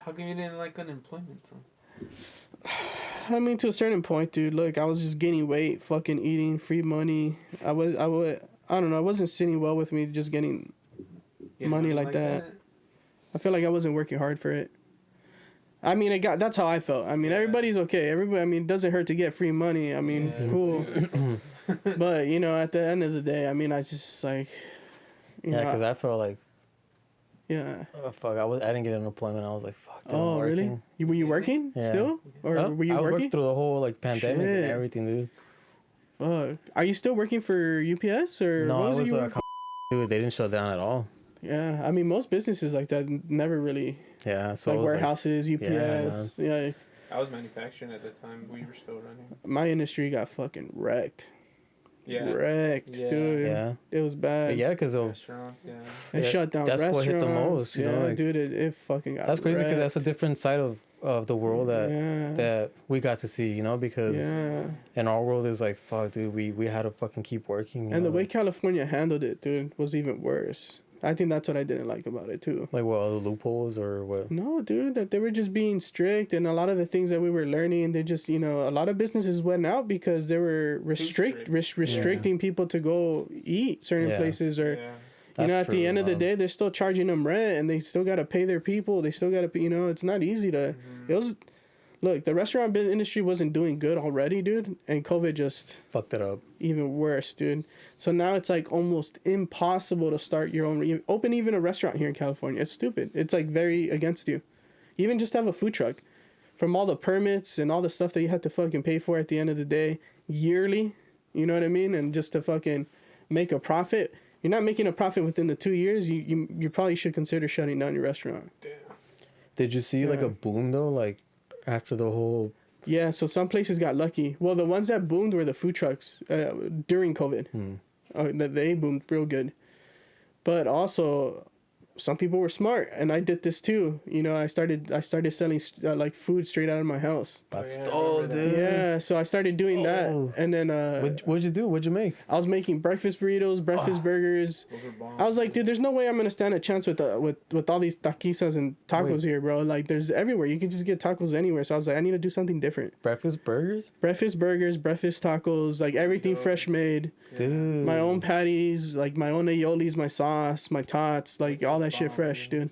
How come you didn't like unemployment though? I mean, to a certain point, dude. Look, I was just gaining weight, fucking eating, free money. I don't know. It wasn't sitting well with me just getting money like that. I feel like I wasn't working hard for it. I mean, that's how I felt. I mean, everybody's okay. Everybody, I mean, it doesn't hurt to get free money. I mean, cool. But, you know, at the end of the day, I mean, I just, like, because I felt like, fuck, I didn't get unemployment. I was like, fuck, dude, oh, really? Were you working still? Or were you I was working? working through the whole, like, pandemic and everything, dude. Fuck. Are you still working for UPS or no, what was I was it? Dude, they didn't shut down at all. Yeah, I mean, most businesses like that never really. Yeah, so like warehouses, like, UPS. Yeah. I was manufacturing at the time. We were still running. My industry got fucking wrecked. Yeah. Wrecked, dude. Yeah. It was bad. But yeah, because of restaurants. Yeah. They shut down that's restaurants. What hit the most. You know, like, dude, it fucking got. That's crazy because wrecked. that's a different side of the world that we got to see. You know, because in our world is like, fuck, dude, we had to fucking keep working. And the way California handled it, dude, was even worse. I think that's what I didn't like about it too. Like what, other loopholes or what? No, dude, that they were just being strict, and a lot of the things that we were learning, they just, you know, a lot of businesses went out because they were restricting people to go eat certain places, or you know, at the end of the day, they're still charging them rent, and they still got to pay their people. They still got to, you know, it's not easy to. It was, look, the restaurant industry wasn't doing good already, dude, and COVID just fucked it up even worse, dude. So now it's like almost impossible to start your own, open even a restaurant here in California. It's stupid. It's like very against you. Even just have a food truck, from all the permits and all the stuff that you have to fucking pay for at the end of the day yearly. You know what I mean? And just to fucking make a profit. You're not making a profit within the 2 years. You probably should consider shutting down your restaurant. Damn. Did you see like a boom though? Like after the whole. Yeah, so some places got lucky. Well, the ones that boomed were the food trucks during COVID. They boomed real good. But also, some people were smart, and I did this too. You know, I started selling like food straight out of my house. That's dope, dude. Yeah, so I started doing that, and then what'd you do? What'd you make? I was making breakfast burritos, breakfast burgers. I was like, dude, there's no way I'm gonna stand a chance with all these taquisas and tacos here, bro. Like, there's everywhere. You can just get tacos anywhere. So I was like, I need to do something different. Breakfast burgers, breakfast tacos, like everything fresh made. Dude, my own patties, like my own aiolis, my sauce, my tots, like all that shit fresh, dude.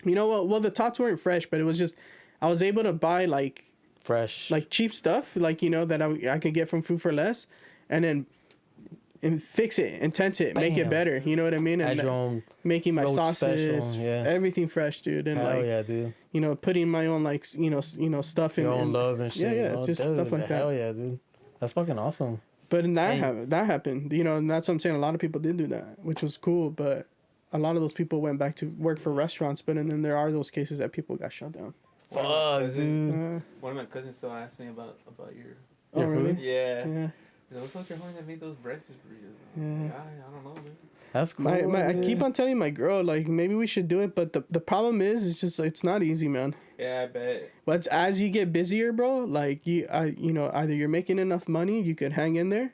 You know what? Well, the tots weren't fresh, but it was just I was able to buy like fresh, like cheap stuff, like, you know, that I could get from Food for Less, and then fix it, intense it, make it better. You know what I mean? And your own making my sauces, special, everything fresh, dude. And hell yeah, dude. You know, putting my own like you know stuff in your own love and shit. Yeah, just stuff like that. Hell yeah, dude. That's fucking awesome. But that happened, you know, and that's what I'm saying. A lot of people did do that, which was cool, but a lot of those people went back to work for restaurants. But and then there are those cases that people got shut down. Fuck, dude. One of my cousins still asked me about your really? food. Yeah. What's with your homie that made those breakfast burritos? I don't know, man. That's cool. I keep on telling my girl, like, maybe we should do it, but the problem is, it's just, it's not easy, man. Yeah, I bet. But as you get busier, bro, like, you know, either you're making enough money, you could hang in there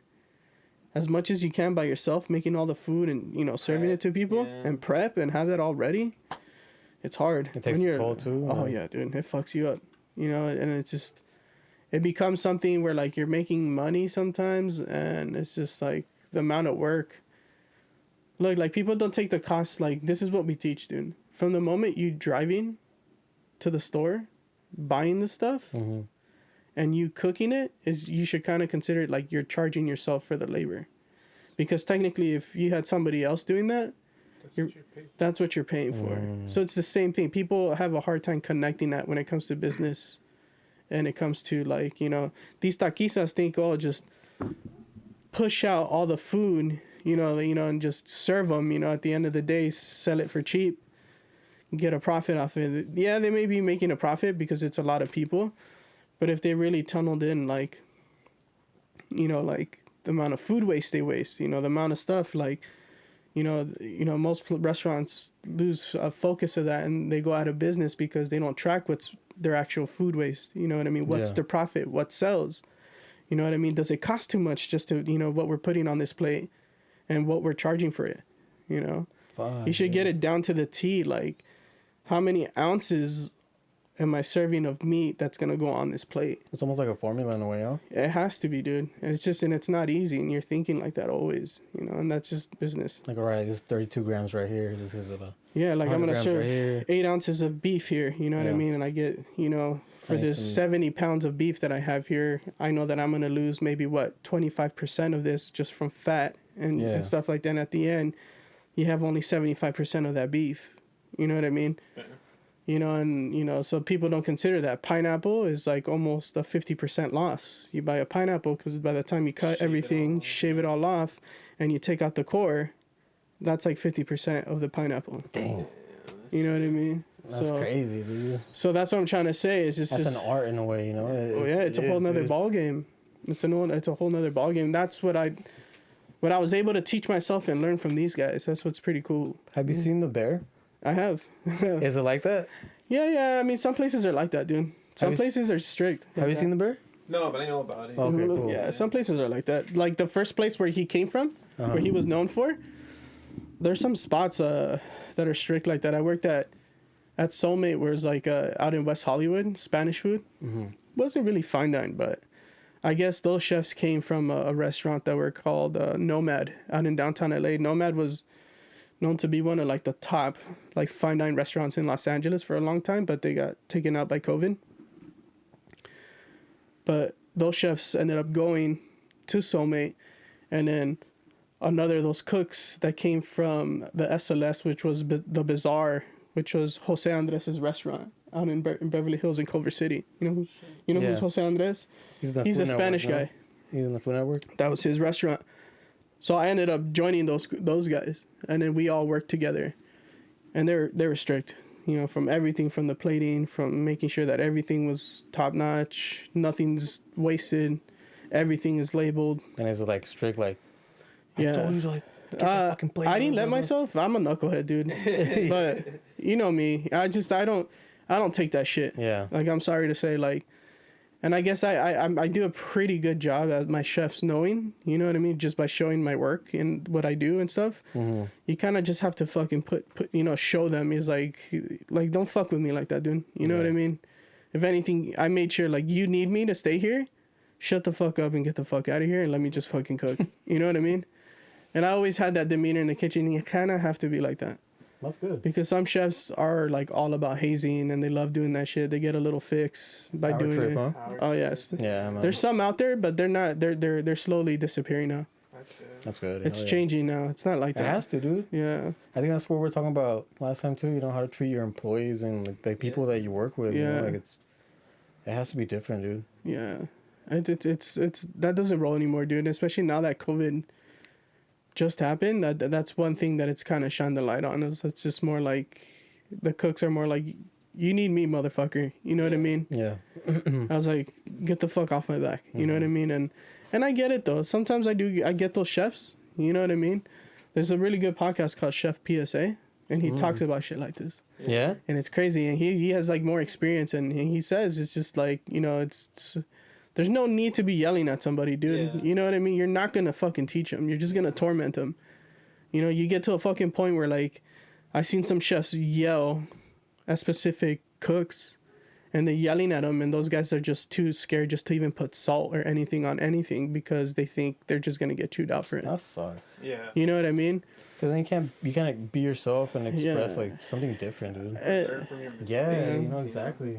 as much as you can by yourself, making all the food and, you know, serving it to people and prep and have that all ready. It's hard. It takes a toll, too. Oh, yeah, dude. It fucks you up, you know, and it's just... It becomes something where, like, you're making money sometimes, and it's just, like, the amount of work. Look, like, people don't take the cost. Like, this is what we teach, dude. From the moment you driving to the store, buying the stuff, and you cooking it, is you should kind of consider it like you're charging yourself for the labor. Because technically, if you had somebody else doing that, that's what you're paying for. So it's the same thing. People have a hard time connecting that when it comes to business. And it comes to, like, you know, these taquisas think, oh, just push out all the food, you know, and just serve them, you know, at the end of the day, sell it for cheap, get a profit off of it. Yeah, they may be making a profit because it's a lot of people, but if they really tunneled in, like, you know, like the amount of food waste they waste, you know, the amount of stuff, like, you know, most restaurants lose focus of that, and they go out of business because they don't track what's their actual food waste. You know what I mean? What's their profit? What sells? You know what I mean? Does it cost too much just to, you know, what we're putting on this plate and what we're charging for it? You know, you should get it down to the T. Like, how many ounces and my serving of meat that's gonna go on this plate. It's almost like a formula in a way, huh? It has to be, dude. And it's not easy, and you're thinking like that always, you know. And that's just business. Like, all right, this is 32 grams right here. This is about yeah. Like I'm gonna serve right 8 ounces of beef here. You know what I mean? And I get, you know, for this 70 pounds of beef that I have here, I know that I'm gonna lose maybe 25% of this just from fat and stuff like that. And at the end, you have only 75% of that beef. You know what I mean? Yeah. You know, and, you know, so people don't consider that. Pineapple is like almost a 50% loss. You buy a pineapple because by the time you cut everything, shave it all off, and you take out the core, that's like 50% of the pineapple. Dang. You know what I mean? That's crazy, dude. So that's what I'm trying to say. Is that's an art in a way, you know? It's a whole nother ball game. It's a whole nother ball game. That's what I was able to teach myself and learn from these guys. That's what's pretty cool. Have you seen The Bear? I have. Is it like that? Yeah. I mean, some places are like that, dude. Some places are strict. Have you seen The Bear? No, but I know about it. Okay, cool. Yeah, some places are like that. Like the first place where he came from, where he was known for, there's some spots that are strict like that. I worked at Soulmate, where it's like out in West Hollywood, Spanish food. Wasn't really fine dining, but I guess those chefs came from a restaurant that were called Nomad out in downtown LA. Nomad was known to be one of like the top like fine dining restaurants in Los Angeles for a long time, but they got taken out by COVID. But those chefs ended up going to Soulmate, and then another of those cooks that came from the SLS, which was the Bazaar, which was Jose Andres' restaurant out in Beverly Hills in Culver City. You know who's Jose Andres? He's a Spanish guy. He's in the Food Network. That was his restaurant. So I ended up joining those guys, and then we all worked together, and they were strict, you know, from everything, from the plating, from making sure that everything was top notch, nothing's wasted, everything is labeled. And is it like strict, like? Yeah. I told you to, like, get the fucking plate. I didn't let myself. I'm a knucklehead, dude. But you know me. I don't take that shit. Yeah. Like, I'm sorry to say, like. And I guess I do a pretty good job at my chefs knowing, you know what I mean? Just by showing my work and what I do and stuff. Mm-hmm. You kind of just have to fucking put, you know, show them is like, don't fuck with me like that, dude. You know what I mean? If anything, I made sure, like, you need me to stay here, shut the fuck up and get the fuck out of here and let me just fucking cook. You know what I mean? And I always had that demeanor in the kitchen. And you kind of have to be like that. That's good. Because some chefs are like all about hazing and they love doing that shit. They get a little fix by doing it. Huh? Oh yes. Yeah. There's some out there, but they're not. They're slowly disappearing now. That's good. It's changing now. It's not like that. It has to, dude. Yeah. I think that's what we were talking about last time too. You know, how to treat your employees and like the people that you work with. Yeah. You know, like it has to be different, dude. Yeah. It's that doesn't roll anymore, dude. Especially now that COVID just happened. That's one thing that it's kind of shined the light on. It's just more like the cooks are more like, you need me, motherfucker. You know what I mean? Yeah. I was like, get the fuck off my back. You know what I mean? And I get it though. Sometimes I get those chefs. You know what I mean? There's a really good podcast called Chef PSA, and he talks about shit like this. Yeah. And it's crazy. And he has like more experience, and he says it's just like, you know, it's there's no need to be yelling at somebody, dude. Yeah. You know what I mean? You're not going to fucking teach them. You're just going to torment them. You know, you get to a fucking point where, like, I've seen some chefs yell at specific cooks, and they're yelling at them, and those guys are just too scared just to even put salt or anything on anything because they think they're just going to get chewed out for it. That sucks. Yeah. You know what I mean? Because then you can't be yourself and express, like, something different, dude. Yeah, you know, exactly.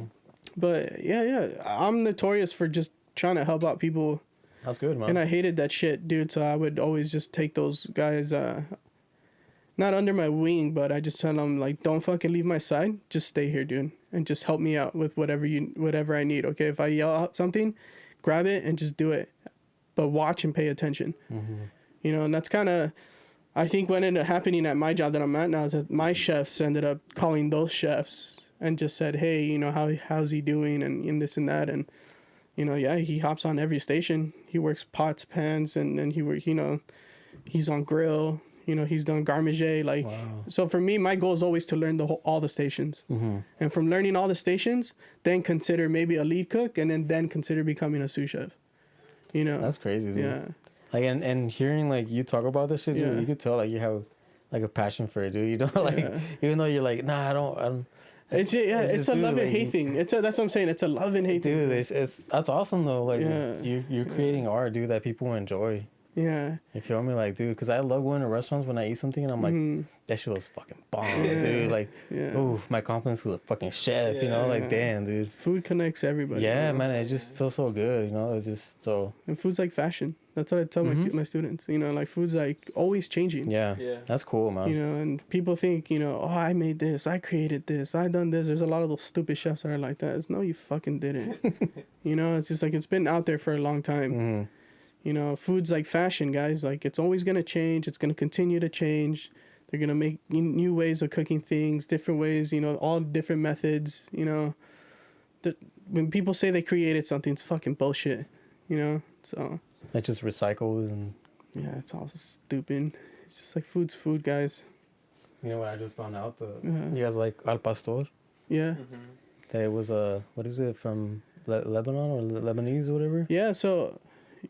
But, yeah. I'm notorious for just trying to help out people. That's good, man. And I hated that shit, dude. So I would always just take those guys, not under my wing, but I just tell them, like, don't fucking leave my side. Just stay here, dude, and just help me out with whatever I need. Okay, if I yell out something, grab it and just do it, but watch and pay attention. Mm-hmm. You know, and that's kind of, I think, what ended up happening at my job that I'm at now is that my chefs ended up calling those chefs and just said, hey, you know, how's he doing, and this and that, and. You know, yeah, he hops on every station. He works pots, pans, and you know, he's on grill. You know, he's done garmage. Like, wow. So for me, my goal is always to learn all the stations. Mm-hmm. And from learning all the stations, then consider maybe a lead cook, and then consider becoming a sous chef. You know, that's crazy, dude. Yeah. Like, and hearing like you talk about this shit, dude, you could tell like you have like a passion for it, dude. You know, like even though you're like, nah, I It's a love and hate thing. That's what I'm saying. It's a love and hate thing. Dude, that's awesome though. Like you're creating art, dude, that people enjoy. Yeah. You feel me? Like, dude, because I love going to restaurants when I eat something and I'm like, that shit was fucking bomb, dude. Like, ooh, my compliments to the fucking chef, you know? Like, damn, dude. Food connects everybody. Yeah, man, it just feels so good, you know? It just so... And food's like fashion. That's what I tell my students. You know, like, food's like always changing. Yeah, that's cool, man. You know, and people think, you know, oh, I made this, I created this, I done this. There's a lot of those stupid chefs that are like that. It's, no, you fucking didn't. You know, it's just like, it's been out there for a long time. You know, food's like fashion, guys. Like, it's always going to change. It's going to continue to change. They're going to make new ways of cooking things, different ways, you know, all different methods, you know. When people say they created something, it's fucking bullshit, you know. So It just recycles and... Yeah, it's all stupid. It's just like food's food, guys. You know what I just found out? You guys like al pastor? Yeah. That it was, what is it, from Lebanon or Lebanese or whatever? Yeah, so...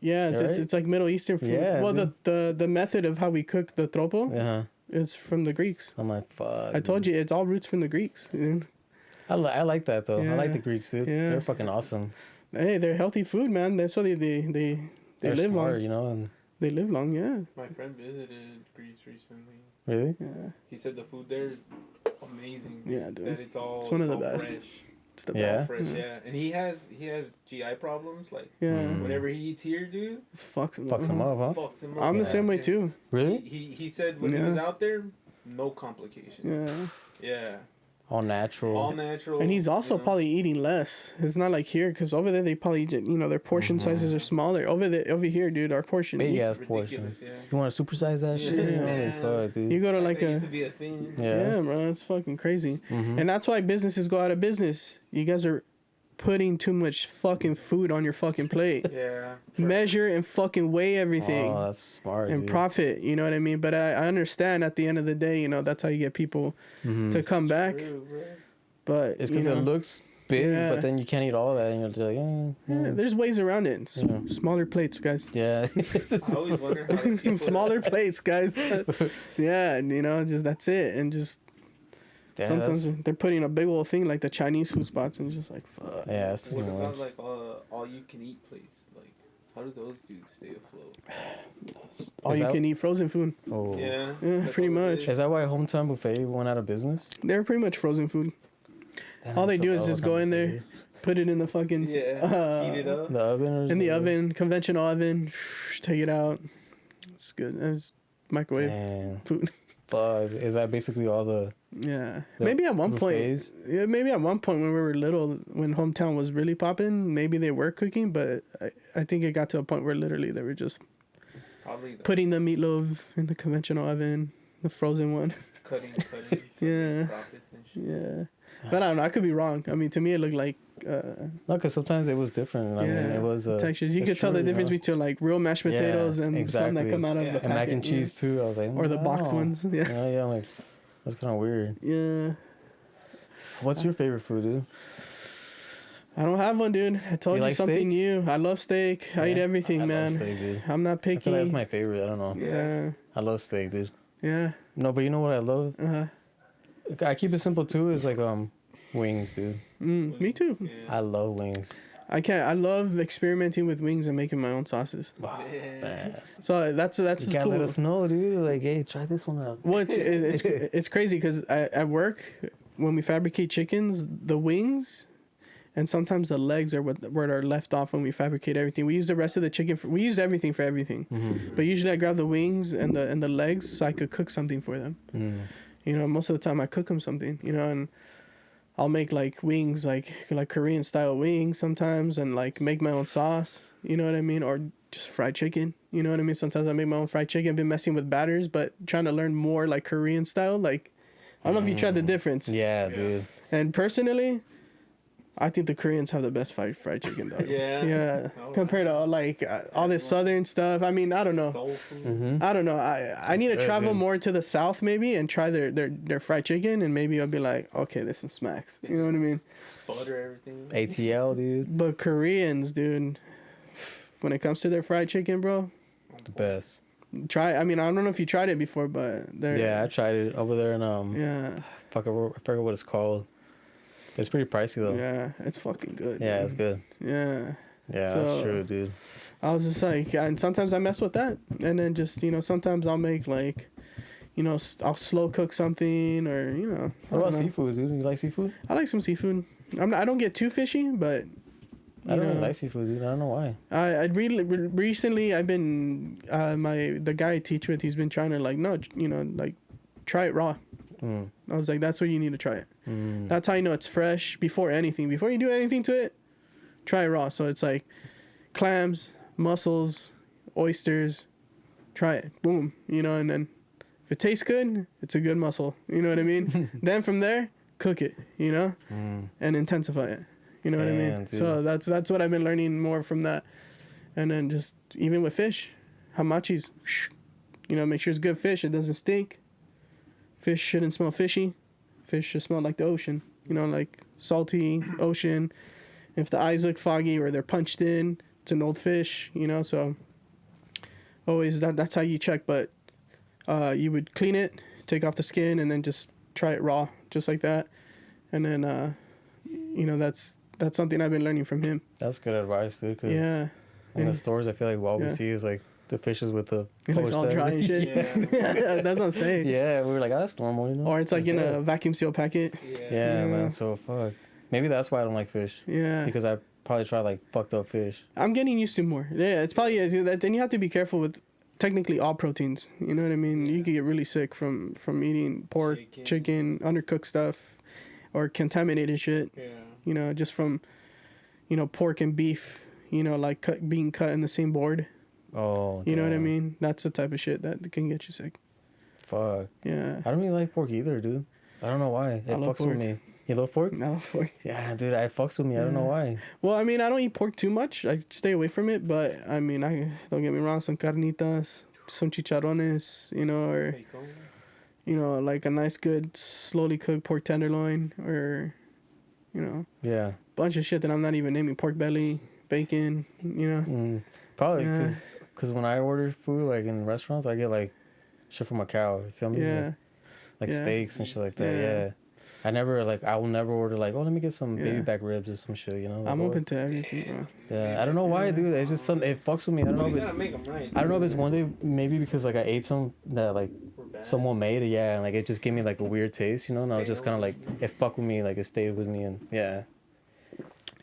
Yeah, it's like Middle Eastern food. Yeah, well, the method of how we cook the tropo is from the Greeks. I'm like, fuck. I told you, it's all roots from the Greeks. Dude. I like that, though. Yeah. I like the Greeks, dude. Yeah. They're fucking awesome. Hey, they're healthy food, man. That's why they They're live smart, long. you know? And They live long, yeah. My friend visited Greece recently. really? Yeah. He said the food there is amazing. Yeah, dude. That it's one of the best. Fresh. It's the Yeah. best. Fresh, yeah. And he has GI problems. Like, Yeah. whenever he eats here, dude, It fucks him Fucks them up, huh? fucks him up. I'm the same way, too. Really? He said when he was out there, no complications. Yeah. Yeah. All natural. All natural. And he's also you know? probably eating less. It's not like here, because over there they probably, you know, their portion sizes are smaller. Over here, dude, our portion. Big ass Ridiculous, portion. yeah. You want to supersize that shit? Yeah. Holy fuck, dude. You go to like That a... used to be a thing. Yeah, bro, it's fucking crazy. And that's why businesses go out of business. You guys are putting too much fucking food on your fucking plate. Yeah. Measure and fucking weigh everything. Oh, that's smart, and dude. profit, you know what I mean? But I understand at the end of the day, you know, that's how you get people to come back. True, bro. But It's because it looks big, but then you can't eat all that, and you're just like, yeah, there's ways around it. Smaller plates, guys. yeah. I always wonder how people... Smaller plates, guys. Yeah, and, you know, just that's it. And just Yeah, sometimes they're putting a big old thing like the Chinese food spots, and just like, fuck. Yeah, that's too What much. about like all you can eat places? Like, how do those dudes stay afloat? All you can eat frozen food. Oh. Yeah. Yeah, that's pretty all it much. Is that why Hometown Buffet went out of business? They're pretty much frozen food. Damn, All they so do is that just was go on in there, buffet. put it in the fucking Yeah. Heat it up. The oven or in the something? oven, conventional oven. Take it out. It's good. It's microwave Damn. food. Fuck. Is that basically all the... Yeah. The Maybe at one buffets? point. Yeah, maybe at one point when we were little, when Hometown was really popping, maybe they were cooking, but I think it got to a point where literally they were just Probably putting the meatloaf in the conventional oven, the frozen one. cutting. Yeah. Profits and shit. Yeah. But I don't know. I could be wrong. I mean, to me, it looked like No, because sometimes it was different. I mean, it was... textures. You it's could tell true, the difference you know? between like real mashed potatoes and some that exactly. come out of the And mac packet, and cheese, too. I was like... or the box wow. ones. Yeah. Yeah, I'm like... That's kind of weird. Yeah. What's your favorite food, dude? I don't have one, dude. I told you like something steak? new. I love steak. I eat everything, I man. love steak, dude. I'm not I picky. feel like that's my favorite. I don't know. Yeah. I love steak, dude. Yeah. No, but you know what I love? Uh-huh. I keep it simple, too. Is like, wings, dude. Me too. Yeah. I love wings. I love experimenting with wings and making my own sauces. Wow. Yeah. Man. So that's You gotta cool. let us know, dude. Like, hey, try this one out. Well, it's crazy because at work, when we fabricate chickens, the wings and sometimes the legs are what are left off when we fabricate everything. We use the rest of the chicken. We use everything for everything. But usually I grab the wings and the legs so I could cook something for them. You know, most of the time I cook them something. You know, and I'll make like wings, like Korean style wings sometimes, and like make my own sauce. You know what I mean? Or just fried chicken. You know what I mean? Sometimes I make my own fried chicken. I've been messing with batters, but trying to learn more like Korean style. Like, I don't know if you tried the difference. Yeah, dude. And personally, I think the Koreans have the best fried chicken, though. Yeah. Yeah. Oh, Compared to like all this southern stuff. I mean, I don't know. Soul food. I don't know. I need to good, travel good. more to the south maybe and try their fried chicken, and maybe I'll be like, okay, this is smacks. You know what I mean? Butter, everything. ATL, dude. But Koreans, dude, when it comes to their fried chicken, bro, The best. try. I mean, I don't know if you tried it before, but they're Yeah, I tried it over there in yeah. I forgot what it's called. It's pretty pricey though. Yeah, it's fucking good. Yeah, man. it's good. Yeah. Yeah, So, that's true, dude. I was just like, and sometimes I mess with that, and then just sometimes I'll make like, I'll slow cook something, or What about seafood, dude? You like seafood? I like some seafood. I don't get too fishy, but I don't really like seafood, dude. I don't know why. I really recently I've been the guy I teach with, he's been trying to like like try it raw. I was like, that's what you need to try it. That's how you know it's fresh. Before anything, before you do anything to it, try it raw. So it's like clams, mussels, oysters, try it. Boom. And then if it tastes good, it's a good mussel. You know what I mean? Then from there, cook it, and intensify it. You know what I mean? Dude. So that's what I've been learning more from that. And then just even with fish, hamachis, make sure it's good fish. It doesn't stink. Fish shouldn't smell fishy. Fish should smell like the ocean. Like salty ocean. If the eyes look foggy or they're punched in, it's an old fish. So always that's how you check. But you would clean it, take off the skin, and then just try it raw, just like that. And then that's something I've been learning from him. That's good advice, dude. Cause yeah. In the stores, I feel like what we see is like the fishes with the it's all dry and shit. Yeah. That's what I'm saying. Yeah, we were like, oh, that's normal, Or it's like in a vacuum seal packet. Yeah, man. So fuck. Maybe that's why I don't like fish. Yeah. Because I probably try like fucked up fish. I'm getting used to more. Yeah, it's probably that. And you have to be careful with technically all proteins. You know what I mean? You could get really sick from eating pork, chicken, undercooked stuff, or contaminated shit. Yeah. Just from, pork and beef. Like being cut in the same board. Oh. You know what I mean? That's the type of shit that can get you sick. Fuck. Yeah. I don't really like pork either, dude. I don't know why. It fucks with me. You love pork? I love pork. Yeah, dude, it fucks with me. I don't know why. Well, I mean, I don't eat pork too much. I stay away from it, but I mean, don't get me wrong, some carnitas, some chicharrones, or like a nice good slowly cooked pork tenderloin, or yeah, bunch of shit that I'm not even naming, pork belly, bacon, probably because when I order food like in restaurants, I get like shit from a cow. You feel me? Like steaks and shit like that. Yeah. I will never order like, oh, let me get some baby back ribs or some shit, Like, I'm open to everything, bro. Yeah, I don't know why, dude. It's just it fucks with me. I don't know if it's. I don't know if it's one day maybe because like I ate some that like someone made it, and like it just gave me like a weird taste, And I was just kind of like it fucked with me, like it stayed with me, and yeah.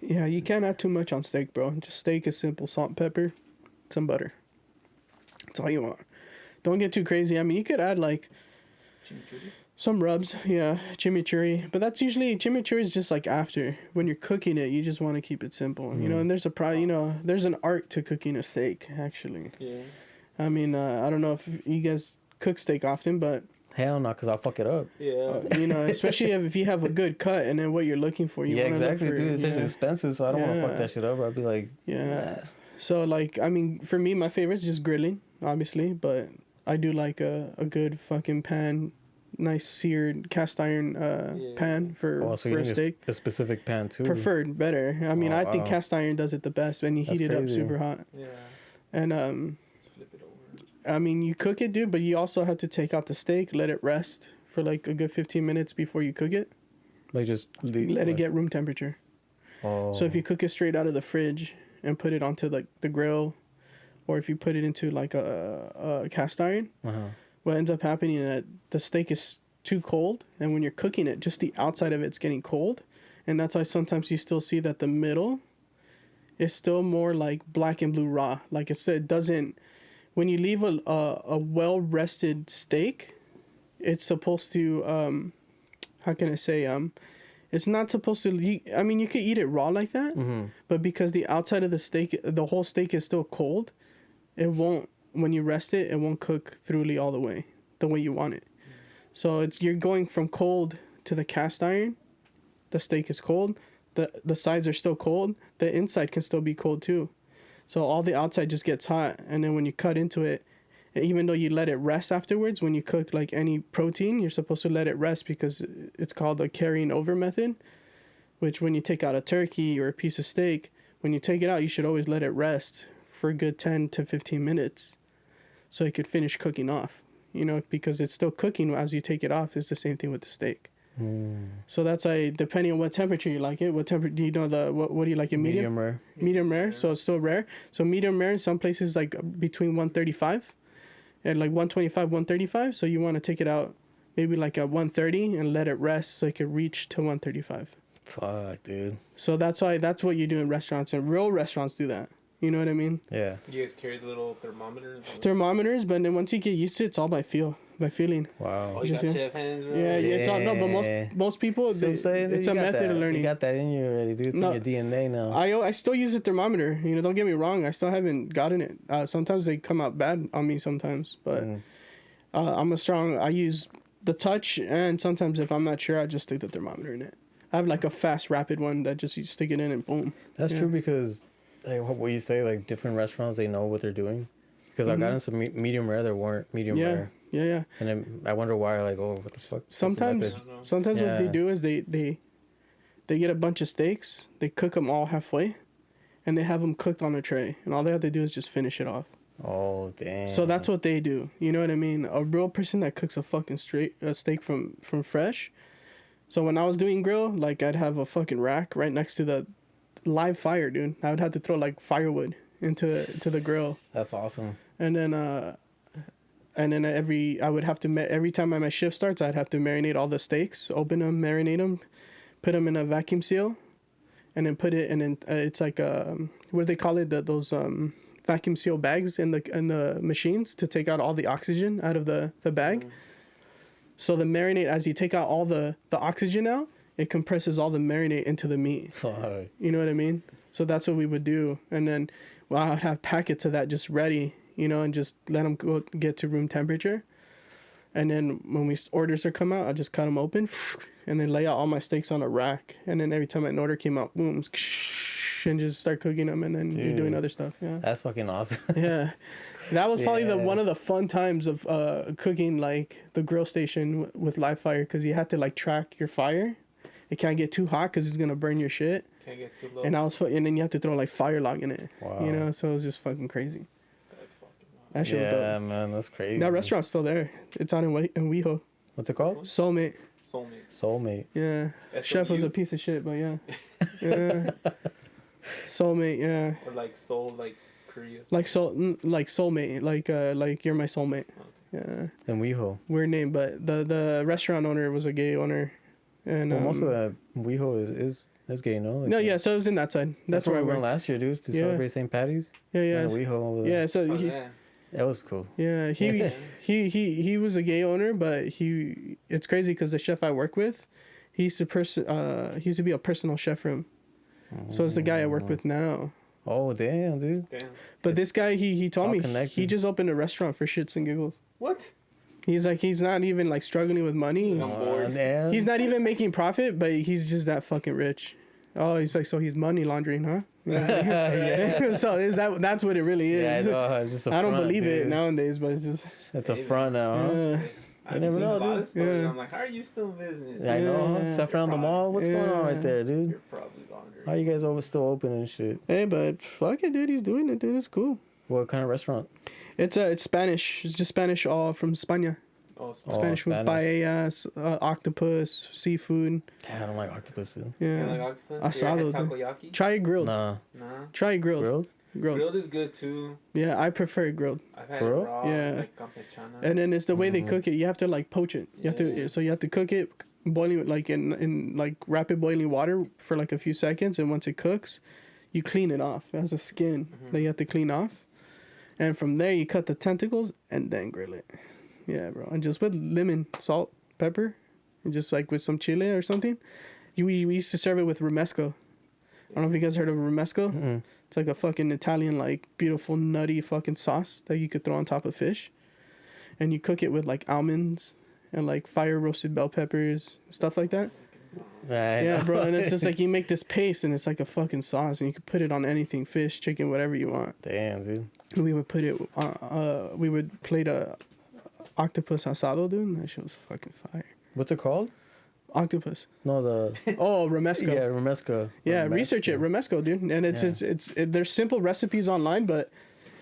Yeah, you can't add too much on steak, bro. Just steak is simple: salt, and pepper, some butter. That's all you want. Don't get too crazy. I mean, you could add like some rubs, chimichurri. But that's usually chimichurri is just like after when you're cooking it. You just want to keep it simple, And there's there's an art to cooking a steak, actually. Yeah. I mean, I don't know if you guys cook steak often, but hell no, because I'll fuck it up. Yeah. Especially if you have a good cut and then what you're looking for. You exactly, dude. It's just expensive, so I don't want to fuck that shit up. I'd be like, nah. So, like, I mean, for me, my favorite is just grilling, obviously, but I do like a good fucking pan, nice seared cast iron pan for a steak. A specific pan, too. Preferred, better. I mean, I think cast iron does it the best, and you heat it up super hot. Yeah. And, I mean, you cook it, dude, but you also have to take out the steak, let it rest for like a good 15 minutes before you cook it. Like just let it get room temperature. Oh. So if you cook it straight out of the fridge and put it onto like the grill, or if you put it into like a cast iron, what ends up happening is that the steak is too cold, and when you're cooking it, just the outside of it's getting cold, and that's why sometimes you still see that the middle is still more like black and blue raw. Like it doesn't. When you leave a well-rested steak, it's supposed to, how can I say, it's not supposed to, I mean, you could eat it raw like that, but because the outside of the steak, the whole steak is still cold, it won't, when you rest it, it won't cook thoroughly all the way you want it. So you're going from cold to the cast iron, the steak is cold, the sides are still cold, the inside can still be cold too. So all the outside just gets hot, and then when you cut into it, even though you let it rest afterwards, when you cook like any protein, you're supposed to let it rest because it's called the carrying over method, which when you take out a turkey or a piece of steak, when you take it out, you should always let it rest for a good 10 to 15 minutes so it could finish cooking off, because it's still cooking as you take it off. It's the same thing with the steak. So that's depending on what temperature you like it. What temperature do you know what do you like it? Medium rare. Medium rare. So it's still rare. So medium rare in some places like between 135 and like 125, 135. So you want to take it out maybe like at 130 and let it rest so it can reach to 135. Fuck, dude. So that's what you do in restaurants, and real restaurants do that. You know what I mean? Yeah. You guys carry the little thermometers? Thermometers, but then once you get used to it, it's all by feeling. Wow. Oh, you got chef hands, bro? Yeah, it's all, no, but most people, it's a method of learning. You got that in you already, dude. It's in your DNA now. I still use a thermometer. You know, don't get me wrong. I still haven't gotten it. Sometimes they come out bad on me sometimes, but I use the touch, and sometimes if I'm not sure, I just stick the thermometer in it. I have like a fast, rapid one that just you stick it in and boom. That's true because, like what you say, like different restaurants, they know what they're doing. Because I got in some medium rare that weren't medium rare. Yeah. And then I wonder why, like, oh, what the fuck? Sometimes what they do is they get a bunch of steaks, they cook them all halfway, and they have them cooked on a tray, and all they have to do is just finish it off. Oh, damn. So that's what they do. You know what I mean? A real person that cooks a fucking steak from fresh. So when I was doing grill, like I'd have a fucking rack right next to the live fire, dude. I would have to throw like firewood into the grill. That's awesome. And then every time my shift starts, I'd have to marinate all the steaks, open them, marinate them, put them in a vacuum seal, and then put it in. It's like what do they call it? Those vacuum seal bags in the machines to take out all the oxygen out of the bag. So the marinade, as you take out all the oxygen out, it compresses all the marinade into the meat. You know what I mean? So that's what we would do. And then I'd have packets of that just ready, you know, and just let them go get to room temperature. And then when orders are come out, I just cut them open and then lay out all my steaks on a rack. And then every time an order came out, boom, and just start cooking them, and then you're doing other stuff. Yeah, that's fucking awesome. Yeah, that was probably one of the fun times of cooking, like the grill station with live fire, because you had to like track your fire. It can't get too hot because it's gonna burn your shit. Can't get too low. And then you have to throw like fire log in it. Wow. You know, so it was just fucking crazy. That's fucking wild. That shit was dope. Yeah, man, that's crazy. That restaurant's still there. It's out in WeHo. What's it called? Soulmate. Yeah. S-O-U? Chef was a piece of shit, but yeah. Yeah. Soulmate, yeah. Or like soul, like Korea. Like soulmate, like you're my soulmate. Okay. Yeah. And WeHo. Weird name, but the restaurant owner was a gay owner, and most of that WeHo is gay, no? Like no, yeah. So it was in that side. That's where I went went last year, dude, to celebrate St. Patty's. Yeah. WeHo. Yeah. So that was cool. Yeah, he was a gay owner, but it's crazy because the chef I work with, he used to be a personal chef for him. So it's the guy I work with now. Oh, damn, dude. But this guy, he told me connected. he just opened a restaurant for shits and giggles. What? He's like, he's not even like struggling with money. Damn. He's not even making profit, but he's just that fucking rich. Oh, he's like, so he's money laundering, huh? Yeah. So that's what it really is. Yeah, I know. It's just a I don't front, believe dude. it nowadays, but it's just... It's a front now, huh? Yeah. I never know, dude. Stories. I'm like, how are you still visiting? Yeah, I know, huh? Stuff around the mall. What's going on right there, dude? You're probably laundering. How are you guys still open and shit? Hey, but fuck it, dude. He's doing it, dude. It's cool. What kind of restaurant? It's Spanish. It's just Spanish, all from España. Oh, Spanish food, paellas, octopus, seafood. Damn, I don't like octopus, dude. Yeah. You don't like octopus? Asado. Takoyaki? Try it grilled. Nah. Try it grilled. Grilled? Grilled is good too. Yeah, I prefer it grilled. I've had For it real? raw, Yeah. like campechana. And then it's the way they cook it. You have to like poach it. You have to cook it boiling like in like rapid boiling water for like a few seconds, and once it cooks, you clean it off. It has a skin that you have to clean off. And from there you cut the tentacles and then grill it. Yeah, bro. And just with lemon, salt, pepper, and just like with some chile or something. We used to serve it with romesco. I don't know if you guys heard of romesco. Mm-hmm. It's like a fucking Italian, like, beautiful, nutty fucking sauce that you could throw on top of fish. And you cook it with, like, almonds and, like, fire-roasted bell peppers, stuff like that. Yeah, bro. And it's just, like, you make this paste, and it's like a fucking sauce. And you can put it on anything, fish, chicken, whatever you want. Damn, dude. And we would put it, we would plate a octopus asado, dude. And that shit was fucking fire. What's it called? Octopus. No, the... Oh, romesco. Yeah, romesco. Yeah, research it, romesco, dude. And it's there's simple recipes online, but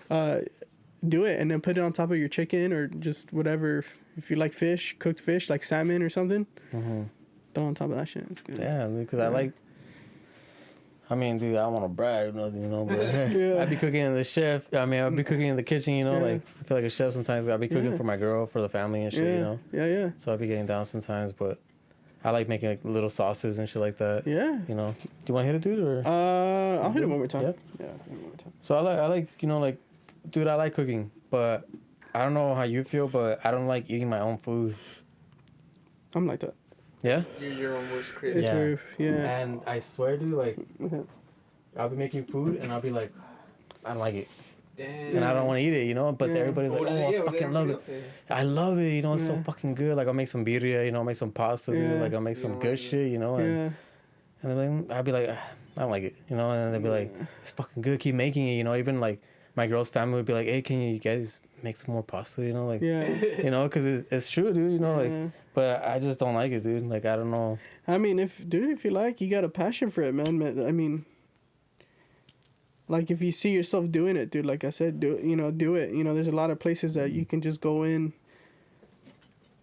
do it and then put it on top of your chicken or just whatever. If you like fish, cooked fish, like salmon or something. throw on top of that shit. It's good. Yeah, because I mean, dude, I don't want to brag, but Yeah. I'd be cooking in the chef. I mean, I'd be cooking in the kitchen, Yeah. like, I feel like a chef sometimes. I'd be cooking for my girl, for the family and shit, Yeah. So I'd be getting down sometimes, but I like making, like, little sauces and shit like that. Yeah. Do you want to hit it, dude, or? I'll hit it one more time. Yeah. Yeah, I'll hit it one more time. So I like, dude, I like cooking, but I don't know how you feel, but I don't like eating my own food. I'm like that. Yeah? You're your own worst critic. It's weird. Yeah. And I swear, dude, like, I'll be making food and I'll be like, I don't like it. Damn. And I don't want to eat it, But everybody's like, What oh, do I fucking love it. say? I love it, it's so fucking good. Like, I'll make some birria, I'll make some pasta, dude. Like, I'll make some good shit, And Yeah. then I'll be like, I don't like it, And then they'll be like, it's fucking good, keep making it, Even, like, my girl's family would be like, hey, can you guys make some more pasta, Like, because it's true, dude, like, but I just don't like it, dude. Like, I don't know. I mean, if you like, you got a passion for it, man. I mean, like, if you see yourself doing it, dude, like I said, do it. There's a lot of places that you can just go in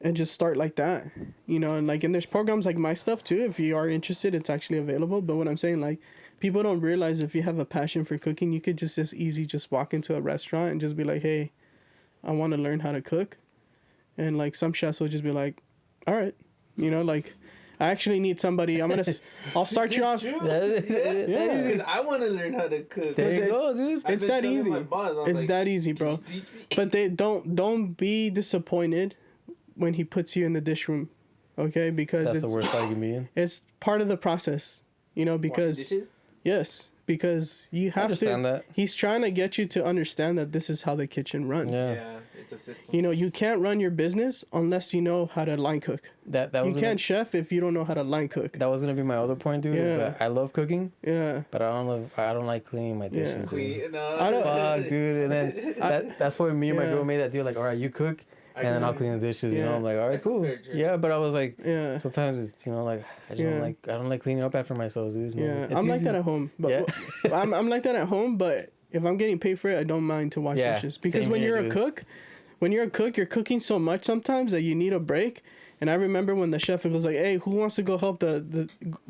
and just start like that, and there's programs like my stuff too. If you are interested, it's actually available. But what I'm saying, like, people don't realize if you have a passion for cooking, you could just just walk into a restaurant and just be like, hey, I want to learn how to cook. And like some chefs will just be like, all right, like, I actually need somebody. I'll start you off. Yeah, Yeah. because I want to learn how to cook. There you go, dude. I've It's been that telling easy. my boss, It's like, that easy, bro. "Can you teach me?" But they don't be disappointed when he puts you in the dish room, okay? Because That's it's the worst part you can be in. it's part of the process, because Washing dishes? yes, because you I have understand to. that. He's trying to get you to understand that this is how the kitchen runs. Yeah. Yeah, it's a system. You can't run your business unless you know how to line cook. That You was can't chef if you don't know how to line cook. That was gonna be my other point, dude. Is Yeah. that I love cooking, Yeah. but I don't like cleaning my dishes. dude. Clean, no. I don't- Fuck, dude. And then that's why me and my Yeah. girl made that deal. Like, all right, you cook, and then I'll clean the dishes. Yeah. I'm like, all right, That's cool. fair, true. Yeah, but I was like, Yeah. sometimes like I just Yeah. don't like cleaning up after myself, dude. Yeah, It's I'm like easy. that at home, but Yeah. I'm like that at home. But if I'm getting paid for it, I don't mind to wash Yeah, dishes because same when here, you're dude. a cook, you're cooking so much sometimes that you need a break. And I remember when the chef was like, "Hey, who wants to go help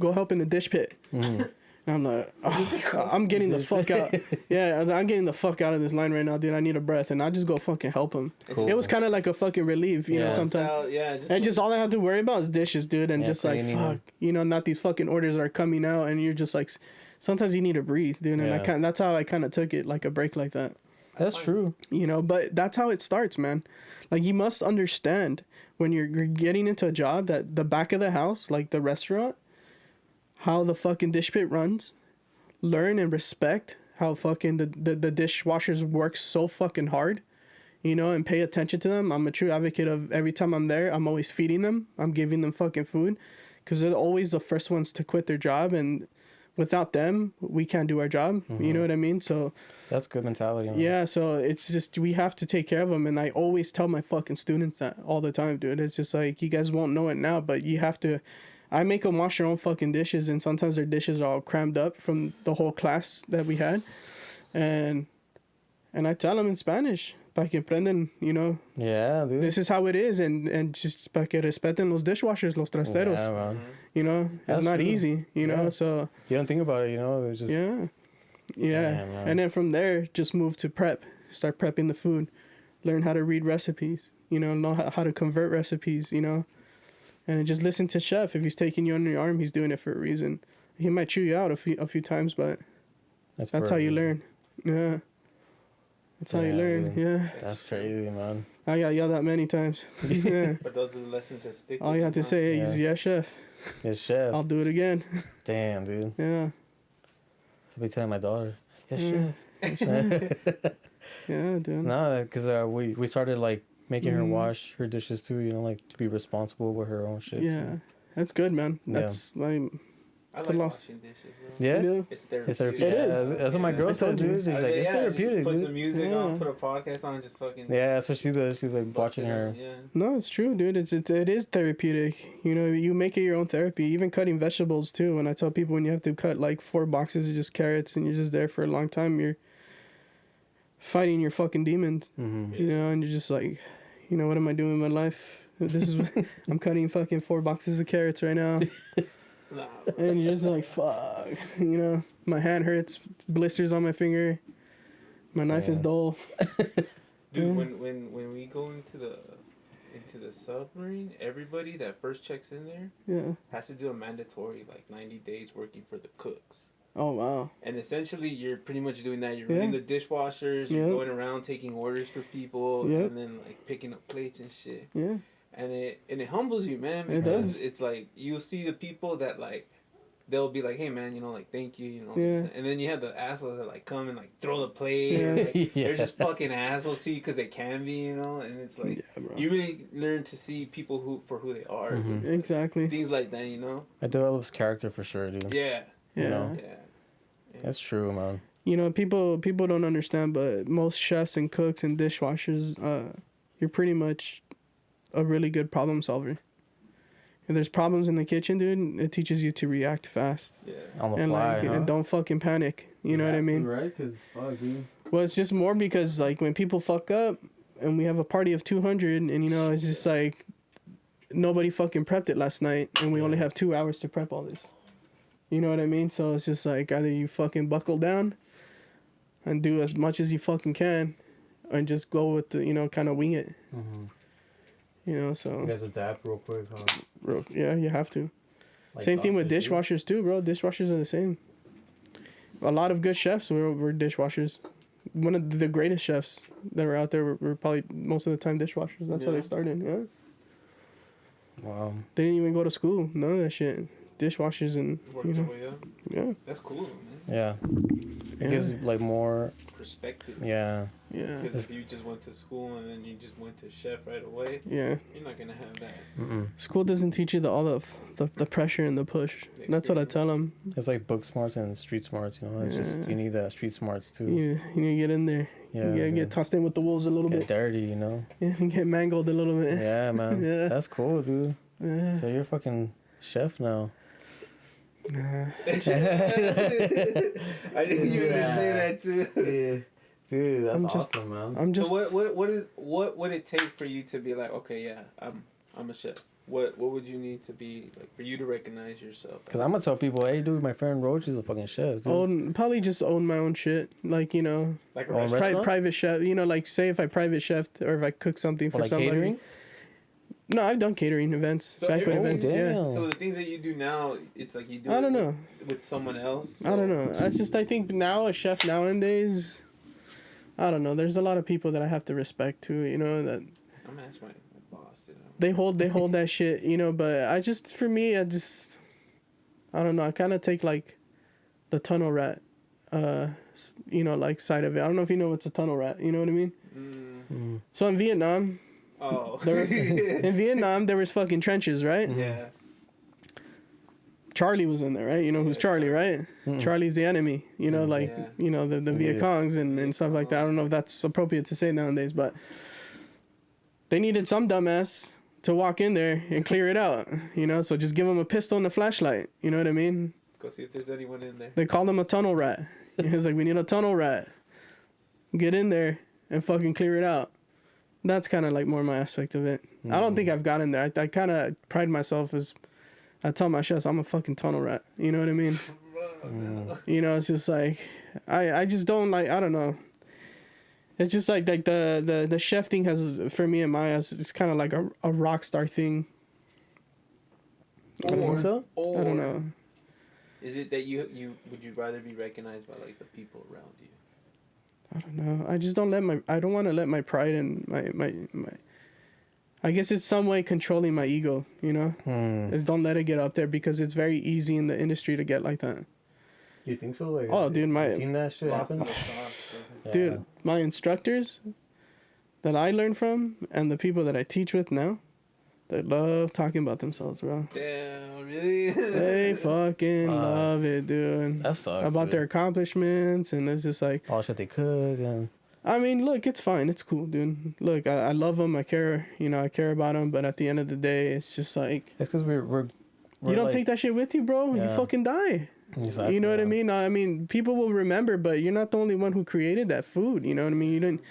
go help in the dish pit?" Mhm. And I'm like, I'm getting the fuck out. Yeah, I was like, I'm getting the fuck out of this line right now, dude. I need a breath, and I just go fucking help him. Cool. It was kind of like a fucking relief, you know. Yeah. Sometimes. Yeah, And just all I have to worry about is dishes, dude, and Yeah, just like cleaning fuck, them. not these fucking orders are coming out, and you're just like, sometimes you need to breathe, dude, and Yeah. that's how I kind of took it, like a break like that, That's true. But that's how it starts, man. Like you must understand when you're getting into a job that the back of the house, like the restaurant, how the fucking dish pit runs, learn and respect how fucking the dishwashers work so fucking hard. And pay attention to them. I'm a true advocate of every time I'm there, I'm always feeding them. I'm giving them fucking food because they're always the first ones to quit their job. And without them, we can't do our job. Mm-hmm. You know what I mean? So, That's good mentality. Man. yeah, so it's just, we have to take care of them. And I always tell my fucking students that all the time, dude. It's just like, you guys won't know it now, but you have to, I make them wash their own fucking dishes. And sometimes their dishes are all crammed up from the whole class that we had. And I tell them in Spanish. Para que aprendan, Yeah, dude. this is how it is, and just para que respeten los dishwashers, los trasteros. Yeah, man. It's That's not true. easy, Yeah. so You don't think about it, It's just yeah. Damn, man. And then from there, just move to prep, start prepping the food, learn how to read recipes, know how to convert recipes, and just listen to chef. If he's taking you under your arm, he's doing it for a reason. He might chew you out a few times, but that's for how a you reason. learn. Yeah. That's how you learn. dude. Yeah. That's crazy, man. I got yelled at many times. Yeah. But those are the lessons that stick. All with you have to huh? say Yeah. is, yeah, chef. Yes, chef. I'll do it again. Damn, dude. Yeah. So be telling my daughter. Yes, Yeah. chef. Yeah, dude. No, because we started like making her Mhm. wash her dishes too. Like to be responsible with her own shit. Yeah. Too. That's good, man. Yeah. That's my. I It's a like loss. washing dishes, bro. Yeah. It's It's therapeutic. therapeutic. It is. Yeah, that's what my girl I says, told you. dude. She's like, it's just therapeutic, put dude. some music Yeah. on, put a podcast on, and just fucking. Yeah, that's what she does. She's like bust watching it her. out, Yeah. No, it's true, dude. It is therapeutic. You make it your own therapy. Even cutting vegetables too. When I tell people when you have to cut like 4 boxes of just carrots and you're just there for a long time, you're fighting your fucking demons. Mm-hmm. And you're just like, what am I doing in my life? This is I'm cutting fucking 4 boxes of carrots right now. Nah, And you're just like, fuck. You know, my hand hurts, blisters on my finger. My knife is dull. dude, when we go into the submarine, everybody that first checks in there has to do a mandatory like 90 days working for the cooks. Oh wow. And essentially you're pretty much doing that. You're running the dishwashers, you're going around taking orders for people and then like picking up plates and shit. Yeah. And it humbles you, man, because it's like you'll see the people that like they'll be like, hey man, you know, like thank you, you know. Yeah. And then you have the assholes that like come and like throw the plate. Or, like, they're just fucking assholes to you because they can be, you know. And it's like you really learn to see people for who they are. Mm-hmm. Exactly. Things like that, you know. It develops character for sure, dude. Yeah. Yeah. You know? Yeah. That's true, man. You know, people don't understand, but most chefs and cooks and dishwashers, you're pretty much a really good problem solver. If there's problems in the kitchen, dude, it teaches you to react fast. Yeah. On the And fly, like, and don't fucking panic. You know what I mean? Right? Because, fuck, dude. Well, it's just more because like when people fuck up and we have a party of 200 and you know, it's just like nobody fucking prepped it last night and we only have 2 hours to prep all this. You know what I mean? So it's just like either you fucking buckle down and do as much as you fucking can and just go with the, you know, kind of wing it. Mm-hmm. You know, so. You guys adapt real quick, huh? Yeah, you have to. Like same thing with dishwashers too, bro. Dishwashers are the same. A lot of good chefs were dishwashers. One of the greatest chefs that were out there were probably most of the time dishwashers. That's how they started, Wow. They didn't even go to school. None of that shit. Dishwashers and, Worked you know. your way up. Yeah. That's cool, man. Yeah. It gives, like, more... Perspective. Yeah. Yeah. Because if you just went to school and then you just went to chef right away, Yeah. you're not gonna have that. Mm-mm. School doesn't teach you the pressure and the push. That's what I tell them. It's like book smarts and street smarts, you know? It's just, you need that street smarts, too. You need to get in there. Yeah. You gotta get tossed in with the wolves a little Get bit. dirty, you know? Yeah, get mangled a little bit. Yeah, man. Yeah. That's cool, dude. Yeah. So you're a fucking chef now. Nah. I didn't even say that too. Yeah. Dude, that's just- awesome, man. I'm just. So what would it take for you to be like, okay, yeah, I'm a chef? What would you need to be like for you to recognize yourself? Because I'm going to tell people, hey, dude, my friend Roach is a fucking chef, dude. Probably just own my own shit. Like, you know, Like a Own restaurant? restaurant? private chef. You know, like say if I private chef or if I cook something for Or like somebody. catering? No, I've done catering events, So banquet every- events. Oh, Yeah. damn. So the things that you do now, it's like you do. I don't it know. with someone else. I don't know. I think now a chef nowadays, I don't know. There's a lot of people that I have to respect too. You know that I'm gonna ask my boss. You know. they hold that shit. You know, but for me, I don't know. I kind of take like the tunnel rat, you know, like side of it. I don't know if you know what's a tunnel rat. You know what I mean? Mm. So in Vietnam, Oh. in Vietnam there was fucking trenches, right? Yeah. Charlie was in there, right? You know who's Charlie, right? Mm-mm. Charlie's the enemy. You know, like, Yeah. you know, the Viet Congs and stuff like that. I don't know if that's appropriate to say nowadays, but they needed some dumbass to walk in there and clear it out, you know? So just give them a pistol and a flashlight, you know what I mean? Go see if there's anyone in there. They called him a tunnel rat. It's like, we need a tunnel rat. Get in there and fucking clear it out. That's kind of like more my aspect of it. I don't think I've gotten there. I kind of pride myself as... I tell my chefs I'm a fucking tunnel rat. You know what I mean? You know, it's just like I just don't like. I don't know. It's just like the chef thing has for me and my eyes. It's kind of like a rock star thing. I think so. Or I don't know. Is it that you would you rather be recognized by like the people around you? I don't know. I just don't let I don't want to let my pride and my. I guess it's some way controlling my ego. You know. Don't let it get up there because it's very easy in the industry to get like that. You think so? Like, Oh, dude, you seen that shit happen? Dude, my instructors that I learn from and the people that I teach with now, they love talking about themselves, bro. Damn, really? They fucking love it, dude. That sucks. About dude. their accomplishments, and it's just like, all shit they cook and. I mean, look, it's fine, it's cool, dude. Look, I love them, I care, you know, I care about them, but at the end of the day, it's just like It's because we're you don't like, take that shit with you, bro. You Yeah. fucking die. Exactly. You know what I mean? I mean, people will remember, but you're not the only one who created that food. You know what I mean? You didn't.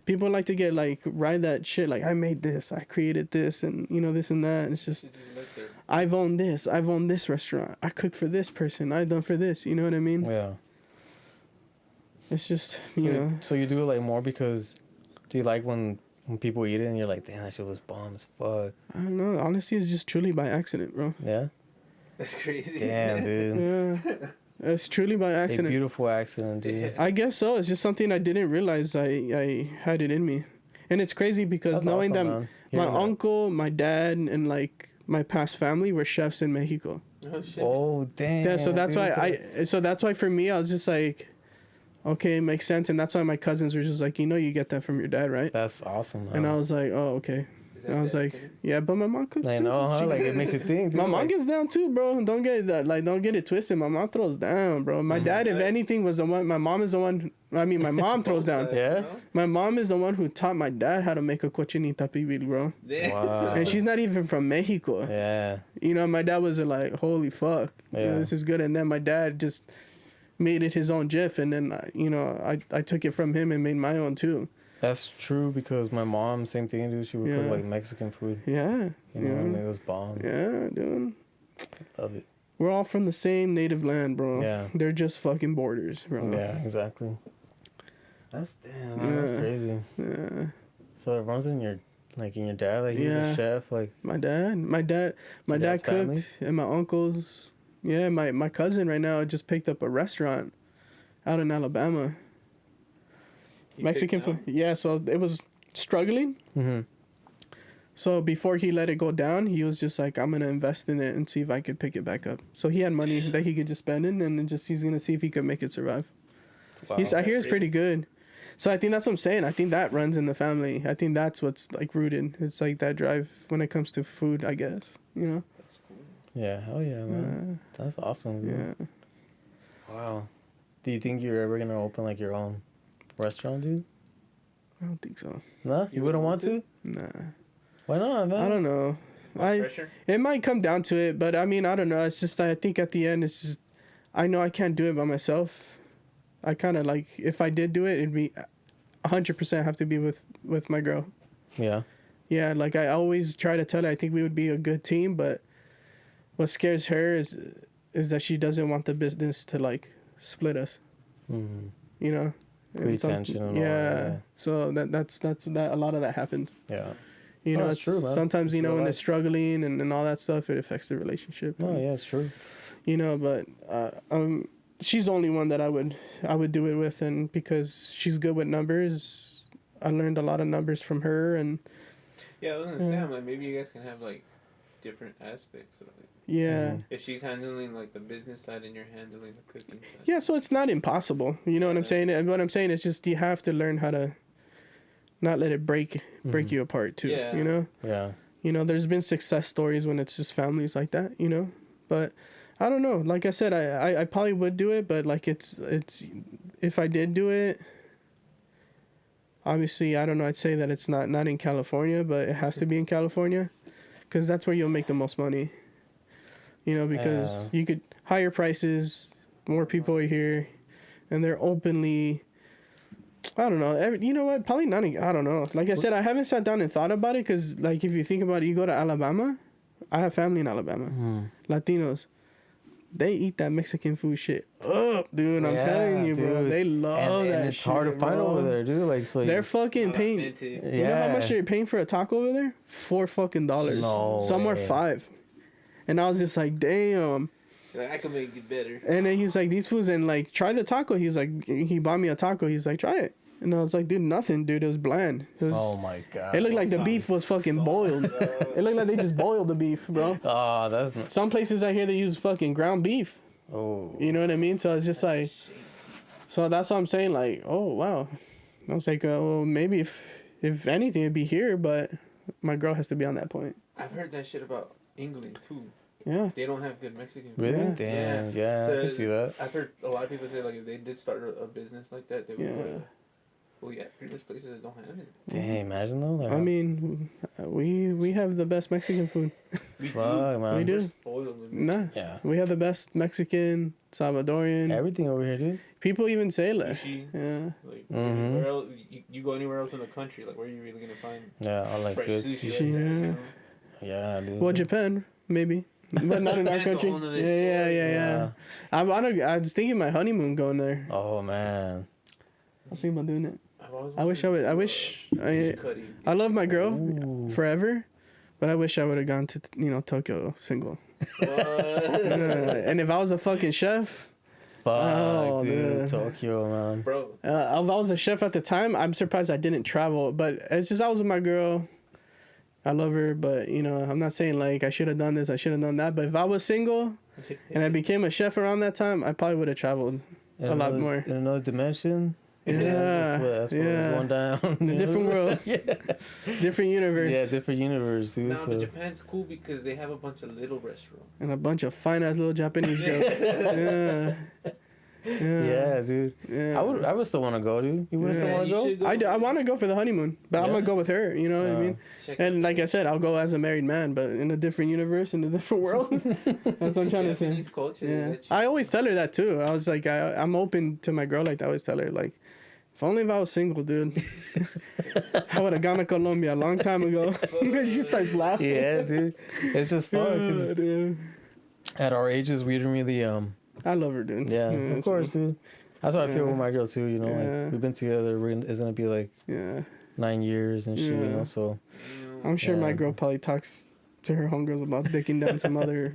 People like to get like ride that shit. Like I made this, I created this, and you know this and that. And it's just I've owned this. I've owned this restaurant. I cooked for this person. I done for this. You know what I mean? Yeah. It's just you know. So you do it like more because do you like when people eat it and you're like, damn, that shit was bomb as fuck? I don't know. Honestly, it's just truly by accident, bro. Yeah. That's crazy. Damn, dude. Yeah. It's truly by accident. A beautiful accident, dude. I guess so. It's just something I didn't realize I had it in me. And it's crazy because That's knowing awesome, that my uncle, my dad, and like my past family were chefs in Mexico. Oh shit. Oh damn. Yeah, so that's why for me I was just like, okay, it makes sense. And that's why my cousins were just like, you know, you get that from your dad, right? That's awesome, man. And I was like, oh, okay. And I was like, yeah, but my mom cooks. I know, huh? Like it makes you think. Dude. My mom gets down too, bro. Don't get that. Like, don't get it twisted. My mom throws down, bro. My dad, if anything, was the one. My mom is the one. I mean, my mom throws down. Yeah. My mom is the one who taught my dad how to make a cochinita pibil, bro. Wow. And she's not even from Mexico. Yeah. You know, my dad was like, holy fuck, Yeah. you know, this is good. And then my dad just made it his own jiff, and then you know, I took it from him and made my own too. That's true because my mom, same thing, dude. She would cook like Mexican food. Yeah. You know, and it was bomb. Yeah, dude. Love it. We're all from the same native land, bro. Yeah. They're just fucking borders, bro. Yeah, exactly. That's that's crazy. Yeah. So it runs in your dad, like he was a chef, like my dad cooked, family? And my uncles. Yeah, my cousin right now just picked up a restaurant out in Alabama. Mexican food. Yeah, so it was struggling. Mm-hmm. So before he let it go down, he was just like, I'm gonna invest in it and see if I could pick it back up. So he had money that he could just spend in, and just he's gonna see if he could make it survive. Wow. I hear it's pretty good. So I think that's what I'm saying. I think that runs in the family. I think that's what's like rooted. It's like that drive when it comes to food, I guess. You know. Yeah. Hell yeah, man. That's awesome. Dude. Yeah. Wow. Do you think you're ever gonna open like your own restaurant, dude? I don't think so. Nah, you wouldn't want to? Nah. Why not, man? I don't know. It might come down to it, but I mean, I don't know. It's just I think at the end, it's just I know I can't do it by myself. I kind of like if I did do it, it'd be 100% have to be with my girl. Yeah. Yeah, like I always try to tell her I think we would be a good team, but what scares her is that she doesn't want the business to like split us. Mm-hmm. You know. Tension and all that. So that's a lot of that happens. Yeah. You know, it's true, man. Sometimes, it's you know, when they're struggling and all that stuff, it affects the relationship. Oh, yeah, it's true. You know, but she's the only one that I would do it with, and because she's good with numbers, I learned a lot of numbers from her, and yeah, I was gonna say, I'm like, maybe you guys can have like different aspects of it. Yeah. Mm-hmm. If she's handling like the business side and you're handling the cooking side. Yeah, so it's not impossible. You know what I'm saying? And what I'm saying is just you have to learn how to not let it break you apart too. Yeah. You know? Yeah. You know, there's been success stories when it's just families like that, you know? But I don't know. Like I said, I probably would do it, but like it's if I did do it, obviously I don't know, I'd say that it's not in California, but it has to be in California because that's where you'll make the most money. You know, because you could higher prices, more people are here, and they're openly. I don't know. You know what? Probably not. I don't know. Like I said, I haven't sat down and thought about it because, like, if you think about it, you go to Alabama. I have family in Alabama. Latinos. They eat that Mexican food shit up, dude. I'm telling you, bro. They love that shit. And it's hard to find over there, dude. Like, so they're fucking paying. You know how much they're paying for a taco over there? $4 fucking. No Some are $5. And I was just like, damn. Like, I can make it better. And then he's like, these foods, and like, try the taco. He's like, he bought me a taco. He's like, try it. And I was like, dude, nothing, dude. It was bland. Oh my God. It looked like the beef was fucking boiled. It looked like they just boiled the beef, bro. Oh, that's not... Some places out here, they use fucking ground beef. Oh. You know what I mean? So it's just like, so that's what I'm saying. Like, oh, wow. I was like, well, maybe if anything, it'd be here, but my girl has to be on that point. I've heard that shit about England too. Yeah. They don't have good Mexican food. Really? Yeah. Damn. Yeah, I can see that. I've heard a lot of people say, like, if they did start a business like that, they would. Well, yeah, pretty much places that don't have it. Dang, imagine though. Like, I mean, we have the best Mexican food. Fuck, man. We do. Spoiled, Nah. Yeah. We have the best Mexican, Salvadorian. Everything over here, dude. People even say that. Sushi. Yeah. Like, Mm-hmm. where else, you go anywhere else in the country, like, where are you really gonna find Yeah, I like fresh good sushi? sushi. Right there, you know? Yeah, dude. Well, Japan, maybe. But not in our Japan's a country. whole nother Yeah. I was thinking my honeymoon going there. Oh, man. I was thinking about doing it. I I love my girl Ooh. forever, but I wish I would have gone to Tokyo single. And if I was a fucking chef, Fuck, dude. dude. Tokyo, man. Bro. if I was a chef at the time, I'm surprised I didn't travel. But it's just I was with my girl. I love her, but I'm not saying like I should have done this, I should have done that. But if I was single and I became a chef around that time, I probably would have traveled a lot more. In another dimension. Yeah, That's what was going down. In a different world. Yeah. Different universe. Yeah, different universe, dude. But Japan's cool because they have a bunch of little restaurants. And a bunch of fine ass little Japanese girls. Yeah, dude. Yeah. I would still want to go, dude. You would still want to go? I want to go for the honeymoon, but I'm gonna go with her. You know what I mean? And like I said, I'll go as a married man, but in a different universe, in a different world. That's what I'm trying to say. Japanese culture. Yeah. I always tell her that too. I was like, I'm open to my girl. Like I always tell her, like, if only if I was single, dude. I would have gone to Colombia a long time ago. She starts laughing. Yeah, dude. It's just fun. 'Cause dude. at our ages, we didn't really I love her, dude. Yeah, of course, dude. That's how I feel with my girl too. Yeah. Like we've been together. It's gonna be like 9 years and shit. So I'm sure my girl probably talks to her homegirls about dicking down some other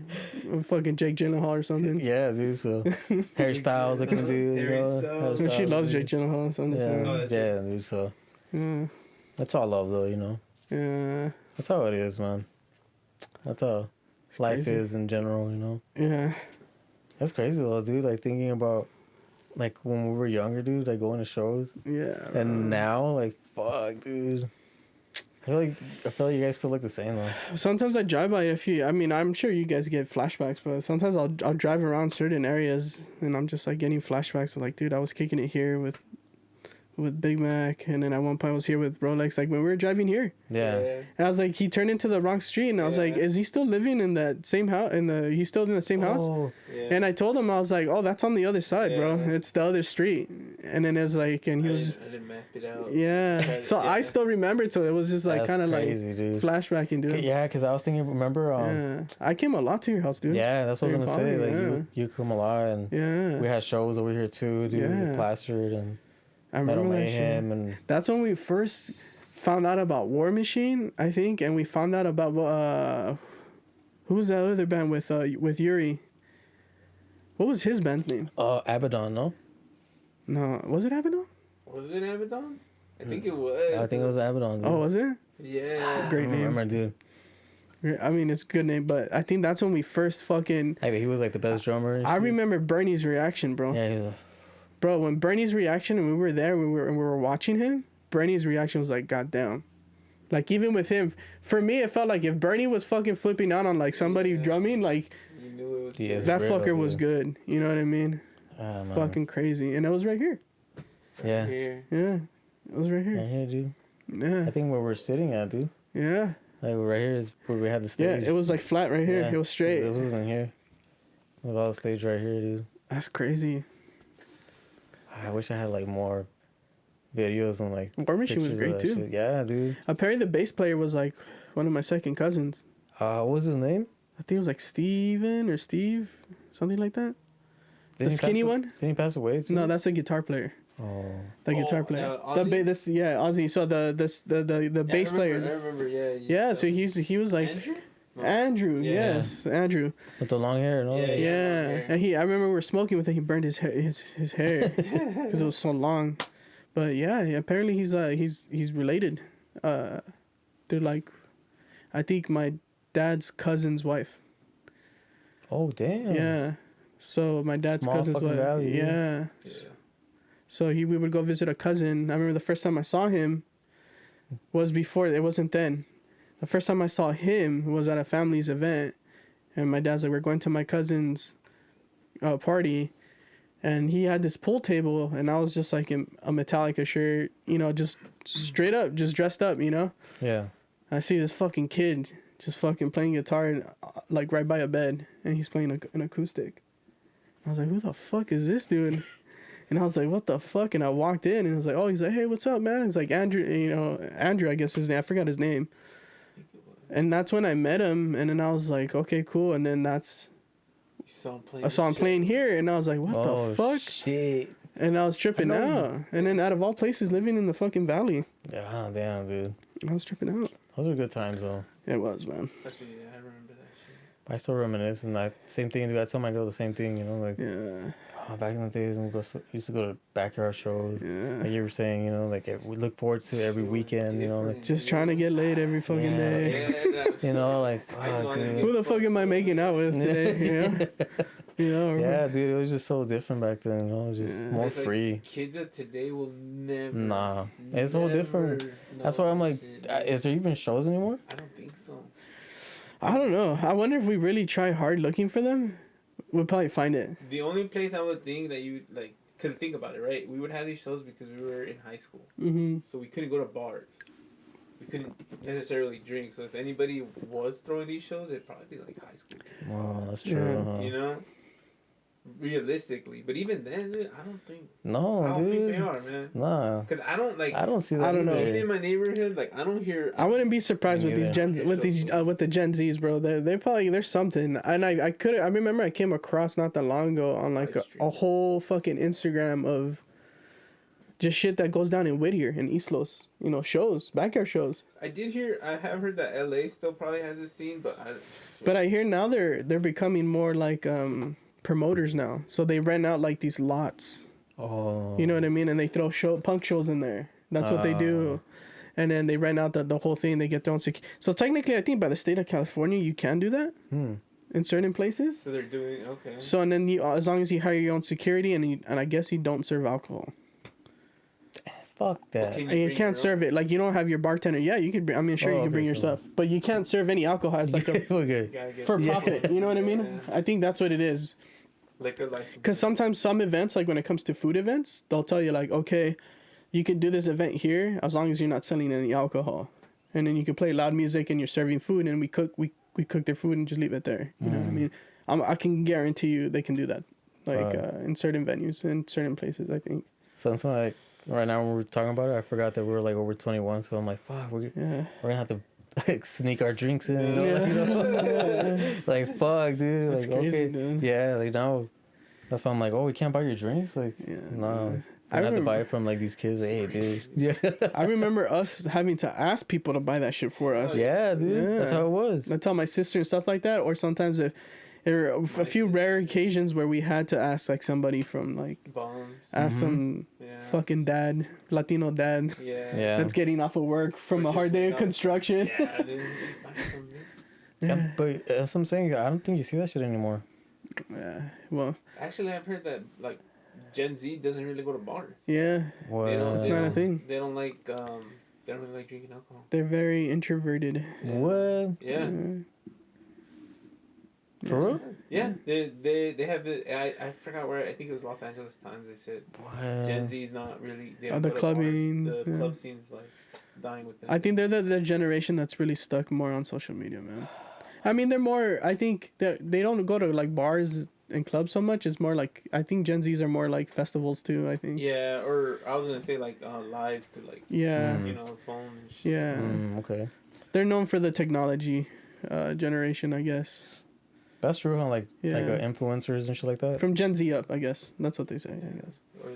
fucking Jake Gyllenhaal or something. Yeah, dude. So hairstyles they can do. She loves Jake Gyllenhaal. So yeah, dude. So that's all love, though. Yeah. That's how it is, man. That's how life is in general. Yeah. That's crazy though, dude. Like thinking about like when we were younger, dude, like going to shows. Yeah. And now, like, fuck, dude. I feel like you guys still look the same though. Sometimes I drive by I'm sure you guys get flashbacks, but sometimes I'll drive around certain areas and I'm just like getting flashbacks of like, dude, I was kicking it here with Big Mac, and then at one point I was here with Rolex, like when we were driving here. Yeah. And I was like, he turned into the wrong street, and I was like, is he still living in that same house? He's still in the same house? Yeah. And I told him, I was like, oh, that's on the other side, bro. It's the other street. And then it's like, and he was. I didn't map it out. Yeah. So I still remembered, so it was just like kind of like dude. flashbacking, dude. Yeah, because I was thinking, remember? I came a lot to your house, dude. Yeah, that's what I was gonna say. Like you come a lot, and we had shows over here too, dude. Yeah. Plastered and. I remember Mayhem and that's when we first found out about War Machine, I think, and we found out about who was that other band with Yuri? What was his band's name? Abaddon, no? No, was it Abaddon? Was it Abaddon? I think it was. I think it was Abaddon. Dude. Oh, was it? Yeah. Great name. I remember, dude. I mean, it's a good name, but I think that's when we first fucking. Hey, he was like the best drummer. I remember Bernie's reaction, bro. Yeah, he was. Bro, when Bernie's reaction, and we were there, we were watching him, Bernie's reaction was like, God damn. Like, even with him, for me, it felt like if Bernie was fucking flipping out on, like, somebody drumming, like, you knew it was that real, fucker was good. You know what I mean? Man. Fucking crazy. And it was right here. Yeah. Yeah. It was right here. Right here, dude. Yeah. I think where we're sitting at, dude. Yeah. Like, right here is where we had the stage. Yeah, it was, like, flat right here. It was straight. It wasn't here. It was all the stage right here, dude. That's crazy. I wish I had like more videos and like. War Machine was great too. Shit. Yeah, dude. Apparently, the bass player was like one of my second cousins. What was his name? I think it was like Steven or Steve, something like that. The skinny one. Didn't he pass away too? No, that's the guitar player. Oh. The guitar player. Ozzy? Ozzy. So the bass player. I remember. Yeah. Yeah. So he was like. Andrew, yes, Andrew. With the long hair, no? Yeah. And I remember we were smoking with him. He burned his hair because it was so long. But yeah, apparently he's related. They're like, I think my dad's cousin's wife. Oh damn. Yeah. So my dad's cousin's wife. Valley, yeah. So we would go visit a cousin. I remember the first time I saw him was before. It wasn't then. The first time I saw him was at a family's event, and my dad's like, we're going to my cousin's party, and he had this pool table, and I was just like in a Metallica shirt, just straight up, just dressed up, Yeah. I see this fucking kid just fucking playing guitar, like right by a bed, and he's playing an acoustic. I was like, who the fuck is this dude? And I was like, what the fuck? And I walked in, and I was like, oh, he's like, hey, what's up, man? It's like Andrew, Andrew, I guess his name. I forgot his name. And that's when I met him, and then I was like, okay, cool. And then I saw him playing here, and I was like, what the fuck? Shit. And I was tripping out. And then out of all places, living in the fucking valley. Yeah, damn, dude. I was tripping out. Those were good times, though. It was, man. Actually, yeah, I remember that shit. I still reminisce, and that same thing, dude. I tell my girl the same thing, you know, like, Yeah. back in the days when we used to go to backyard shows. Yeah. Like you were saying, you know, like we look forward to every weekend, you know, like Just trying to get laid every fucking day. you know, like fuck, dude. Who the fuck am I making out with today? You know? Yeah, dude, it was just so different back then, you know, it was just more It's like free. Kids of today will never. Nah, it's so different. That's why I'm like, is there even shows anymore? I don't think so. I don't know. I wonder if we really try hard looking for them, we'll probably find it. The only place I would think that you would like, because think about it, right? We would have these shows because we were in high school. Mm-hmm. So we couldn't go to bars. We couldn't necessarily drink. So if anybody was throwing these shows, it'd probably be like high school. Oh, that's true. Yeah. You know? Realistically. But even then, dude, I don't think. No, I don't dude. think they are, man. Nah. Because I don't like. I don't see that. I don't know. Even in my neighborhood, like I don't hear. I wouldn't be surprised Me with these neither. with the Gen Zs, bro. They probably there's something, and I remember I came across not that long ago on like a whole fucking Instagram of just shit that goes down in Whittier and East Los, you know, shows, backyard shows. I have heard that LA still probably has a scene, but I hear now they're becoming more like promoters now, so they rent out like these lots. Oh. You know what I mean? And they throw punk shows in there. That's what they do. And then they rent out the whole thing. They get their own So technically, I think by the state of California, you can do that in certain places. So they're doing, okay. So, and then as long as you hire your own security and I guess you don't serve alcohol. Fuck that. And you can't serve it. Like, you don't have your bartender. Yeah, you could. I mean, sure, you can bring your stuff. But you can't serve any alcohol as like for profit. You know what I mean? Yeah. I think that's what it is. Liquor license. Because sometimes some events, like when it comes to food events, they'll tell you like, okay, you can do this event here as long as you're not selling any alcohol, and then you can play loud music and you're serving food, and we cook their food and just leave it there. You know what I mean? I can guarantee you they can do that, like in certain venues, in certain places. I think. Something like right now when we're talking about it, I forgot that we were like over 21, so I'm like, fuck, we're gonna have to like sneak our drinks in, you know? Like fuck, dude. That's like crazy, okay, dude. yeah, like now, that's why I'm like, oh, we can't buy your drinks, like no. I have to buy it from like these kids. Like, hey, dude. Yeah. I remember us having to ask people to buy that shit for us. Yeah, dude. Yeah. That's how it was. I tell my sister and stuff like that, or sometimes if there are a few rare occasions where we had to ask like somebody from like some fucking dad, Latino dad, that's getting off of work from a hard day of construction. Yeah, but that's what I'm saying. I don't think you see that shit anymore. Yeah, well, actually, I've heard that like Gen Z doesn't really go to bars. Yeah, it's not a thing. They don't like they don't really like drinking alcohol. They're very introverted. Yeah. What? Yeah. For real? Yeah, they have it. I forgot where. I think it was Los Angeles Times. They said Gen Z's not really. They don't the clubbing. The club scene's like dying with them. I think they're the generation that's really stuck more on social media, man. I mean, they're more. I think that they don't go to like bars and clubs so much. It's more like I think Gen Zs are more like festivals too. I think. Yeah, or I was gonna say like live to like. Yeah. You know, phone. And shit. Yeah. Okay. They're known for the technology generation, I guess. That's true, huh? Like influencers and shit like that. From Gen Z up, I guess. That's what they say, I guess. Or,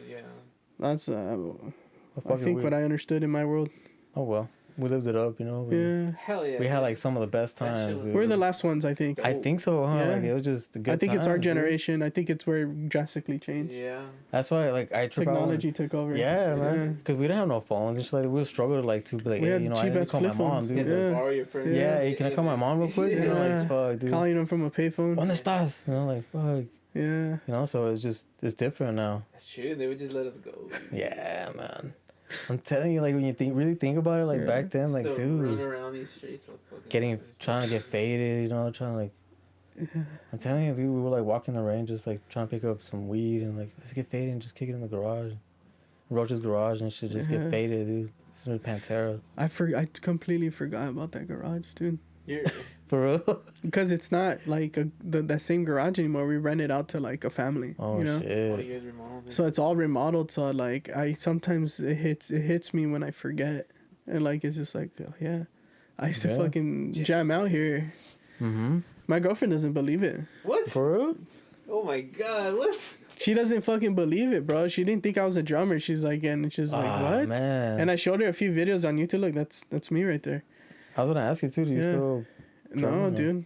That's I think what I understood in my world. Oh well, we lived it up, you know. Hell yeah. We had like some of the best times. We're the last ones, I think. I think so, huh? Yeah. Like, it was just a good. I think it's our dude. generation. I think it's where it drastically changed. Yeah. That's why, like, I trip Technology took over. Yeah, man. Because we didn't have no phones and shit. Like, we would struggle to like be like, we hey, had you know, cheap I need ass to call my flip mom, phones. dude. Yeah. Borrow your friend. Yeah, hey, can I call my mom real quick? You know, like, fuck, dude. Calling them from a payphone. ¿Dónde estás? You know, like, fuck. Yeah. You know, so it's different now. That's true. They would just let us go. Yeah, man. I'm telling you, like, when you really think about it, like, back then, like, still dude. Run around these streets. Trying to get faded, you know, trying to, like. I'm telling you, dude, we were, like, walking the range, just, like, trying to pick up some weed and, like, let's get faded and just kick it in the garage. Roach's garage and shit, just get faded, dude. It's Pantera. I completely forgot about that garage, dude. You're... For real? Because it's not like that same garage anymore. We rent it out to like a family. Oh, you know? shit. Oh, you guys remodeled it? So it's all remodeled. So like sometimes it hits me when I forget, and like it's just like, oh, yeah, I used to fucking jam out here. Mm-hmm. My girlfriend doesn't believe it. What? For real? Oh my god, what? She doesn't fucking believe it, bro. She didn't think I was a drummer. She's like, and she's like, what? Man. And I showed her a few videos on YouTube. Look, that's me right there. I was gonna ask you too. Do you still? No, dude.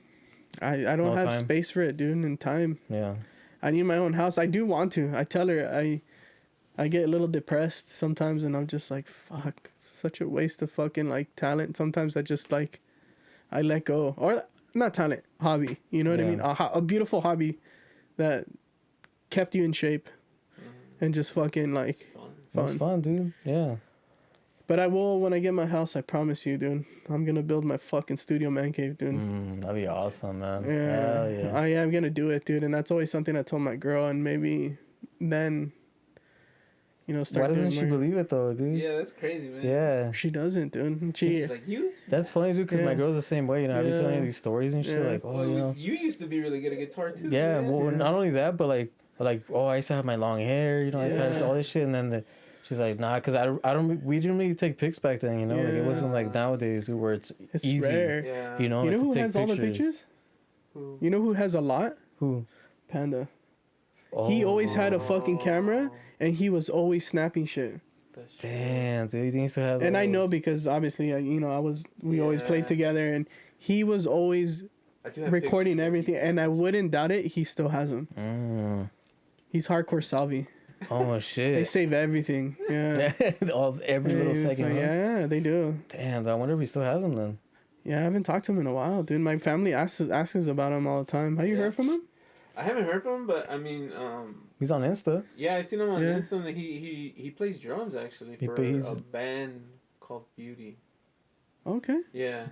I don't have time? space for it, dude, and time. Yeah. I need my own house. I do want to. I tell her I get a little depressed sometimes, and I'm just like, fuck, it's such a waste of fucking like talent. Sometimes I just like, I let go, or not talent, hobby. You know what I mean? A beautiful hobby that kept you in shape, and just fucking like fun. It's fun, dude. Yeah. But I will, when I get my house, I promise you, dude. I'm gonna build my fucking studio man cave, dude. That'd be awesome, man. Yeah. Hell yeah. I am gonna do it, dude. And that's always something I told my girl, and maybe then, you know, start. Why doesn't she believe it though, dude? Yeah, that's crazy, man. Yeah. She doesn't, dude. She's like, you? That's funny, dude, because my girl's the same way, you know. I've been telling her these stories and shit, like, well, you know. You used to be really good at guitar too. Yeah, well, not only that, but like, oh, I used to have my long hair, you know, I used to have all this shit, and then she's like, nah, because we didn't really take pics back then, you know, like it wasn't like nowadays where it's easy, rare. Yeah. you know, You know like, who to take has all the pictures? Who? You know who has a lot? Who? Panda. He always had a fucking camera, and he was always snapping shit. Damn, dude, he still has. And I know because obviously, you know, we always played together, and he was always recording everything, and I wouldn't doubt it. He still has them. He's hardcore Salvi. Oh shit! They save everything. Yeah. Every little second. Yeah, they do. Damn, I wonder if he still has them then. Yeah, I haven't talked to him in a while, dude. My family asks us about him all the time. Have you heard from him? I haven't heard from him, but I mean, he's on Insta. Yeah, I seen him on Insta. That he plays drums actually for a band called Beauty. Okay. Yeah.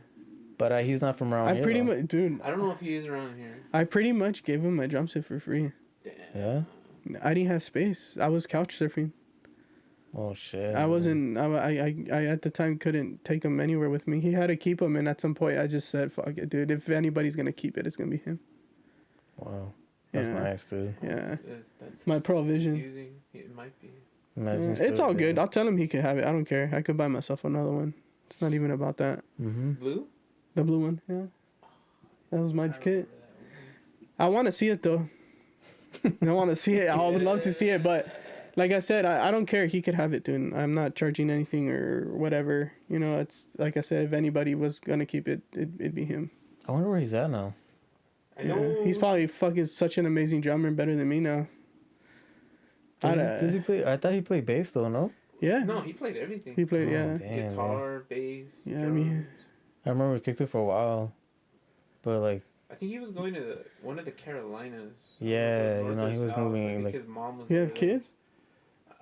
But he's not from around here. Pretty much, dude. I don't know if he is around here. I pretty much gave him my drum set for free. Damn. Yeah. I didn't have space. I was couch surfing. Oh shit. I wasn't. I at the time couldn't take him anywhere with me. He had to keep him, and at some point I just said, "Fuck it, dude. If anybody's gonna keep it, it's gonna be him." Wow. That's nice, dude. Yeah. That's my provision. It might be. It's all good. I'll tell him he can have it. I don't care. I could buy myself another one. It's not even about that. Blue? The blue one, yeah. That was my kit. I want to see it though. I want to see it. I would love to see it, but like I said, I don't care. He could have it, dude. I'm not charging anything or whatever. You know, it's like I said, if anybody was gonna keep it, it'd be him. I wonder where he's at now. I know. He's probably fucking such an amazing drummer and better than me now. Does he play? I thought he played bass though. No. Yeah. No, he played everything. He played, Damn, guitar, bass. Yeah, drums. I mean, I remember we kicked it for a while, but like. I think he was going to one of the Carolinas. Yeah, you know, he was moving. Like his mom was. You have kids?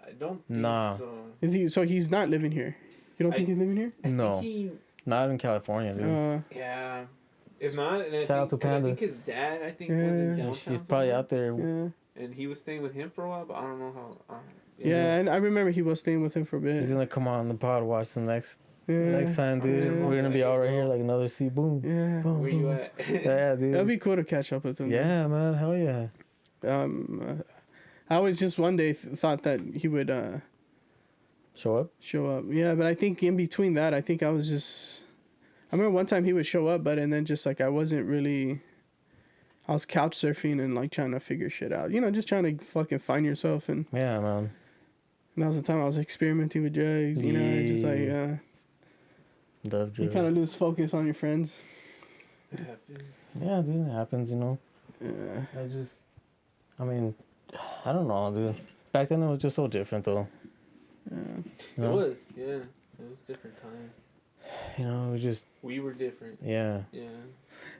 I don't think so. Is he? So he's not living here. You don't think he's living here? No, not in California, dude. Yeah. If not, and shout out to Panda. I think his dad, was in downtown. He's probably out there. Yeah. And he was staying with him for a while, but I don't know how. Yeah, and I remember he was staying with him for a bit. He's gonna come on the pod, watch the next time, dude. Yeah. We're gonna be all right here, like another seat. Boom. Yeah. Boom, Where you at? Yeah, dude. That'd be cool to catch up with him. Yeah, man. Hell yeah. I was just one day thought that he would show up. Yeah, but I think in between that, I think I was just. I remember one time he would show up, and then just like I wasn't really. I was couch surfing and like trying to figure shit out. You know, just trying to fucking find yourself and. Yeah, man. And that was the time I was experimenting with drugs. You know, just like. Love drugs. You kind of lose focus on your friends. It happens. Yeah, dude, it happens. You know. Yeah. I mean, I don't know, dude. Back then it was just so different, though. Yeah. You know? It was, yeah. It was different time. You know, it was just. We were different. Yeah. Yeah.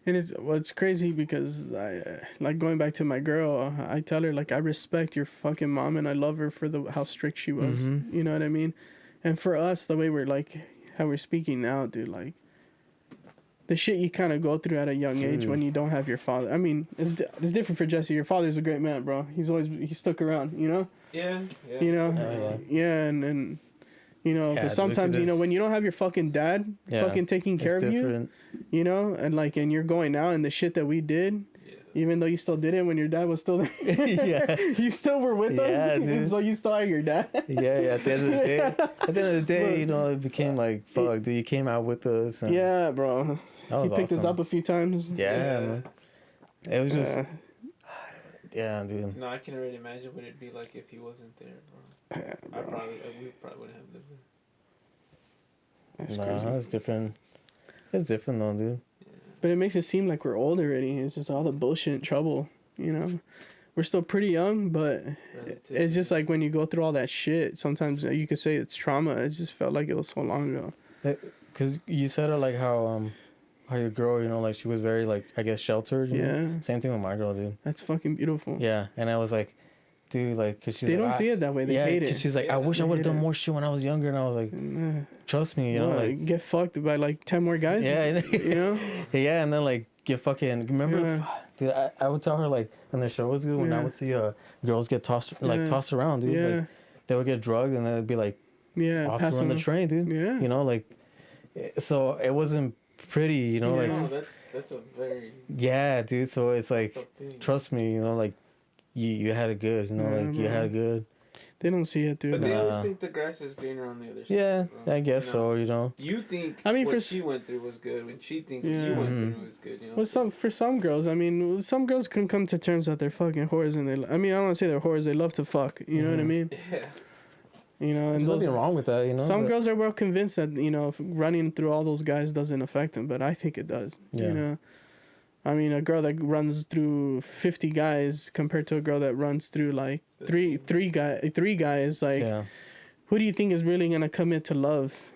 And it's crazy because I like going back to my girl. I tell her like I respect your fucking mom and I love her for how strict she was. Mm-hmm. You know what I mean? And for us, the way we're like how we're speaking now, dude, like the shit you kind of go through at a young age when you don't have your father. I mean, it's different for Jesse. Your father's a great man, bro. He stuck around. You know. Yeah. You know. Yeah. And You know, because sometimes, you know, when you don't have your fucking dad fucking taking care of you, you know, and like, and you're going out and the shit that we did, even though you still did it when your dad was still there, you still were with us, dude. So you still had your dad. At the end of the day, you know, it became like, fuck, dude, you came out with us. And bro. He picked us up a few times. Man. It was just, dude. No, I can already imagine what it'd be like if he wasn't there, bro. We probably wouldn't have lived there. That's crazy. It's different. It's different though, dude. But it makes it seem like we're old already. It's just all the bullshit and trouble, you know. We're still pretty young, but it's just like when you go through all that shit, sometimes you could say it's trauma. It just felt like it was so long ago. Because you said it like how your girl, you know, like she was very like, I guess, sheltered. You know? Same thing with my girl, dude. That's fucking beautiful. Yeah, and I was like, dude, like, cause she's they don't see it that way. They hate it. Cause she's like, I wish I would have done more shit when I was younger. And I was like, trust me, you know, like get fucked by like 10 more guys. Yeah, you know. Yeah, and then like get fucking. Remember, dude, I would tell her like in the shows, dude, when I would see girls get tossed around, dude. Yeah. Like, they would get drugged and they'd be like, off to run the train, dude. Yeah. You know, like, so it wasn't pretty, you know, like. No, that's a very. Yeah, dude. So it's like, trust me, you know, like. You had it good, you know, like you had it good. They don't see it, dude. But they always think the grass is greener on the other side. Yeah, I guess so, you know. You think what she went through was good when she thinks what you went through was good, you know. Well, for some girls, I mean, some girls can come to terms that they're fucking whores, and I don't want to say they're whores. They love to fuck. You know what I mean? Yeah. You know, and there's nothing wrong with that, you know. Some girls are well convinced that, you know, running through all those guys doesn't affect them, but I think it does. Yeah. You know. I mean, a girl that runs through 50 guys compared to a girl that runs through like three guys, like, who do you think is really gonna commit to love?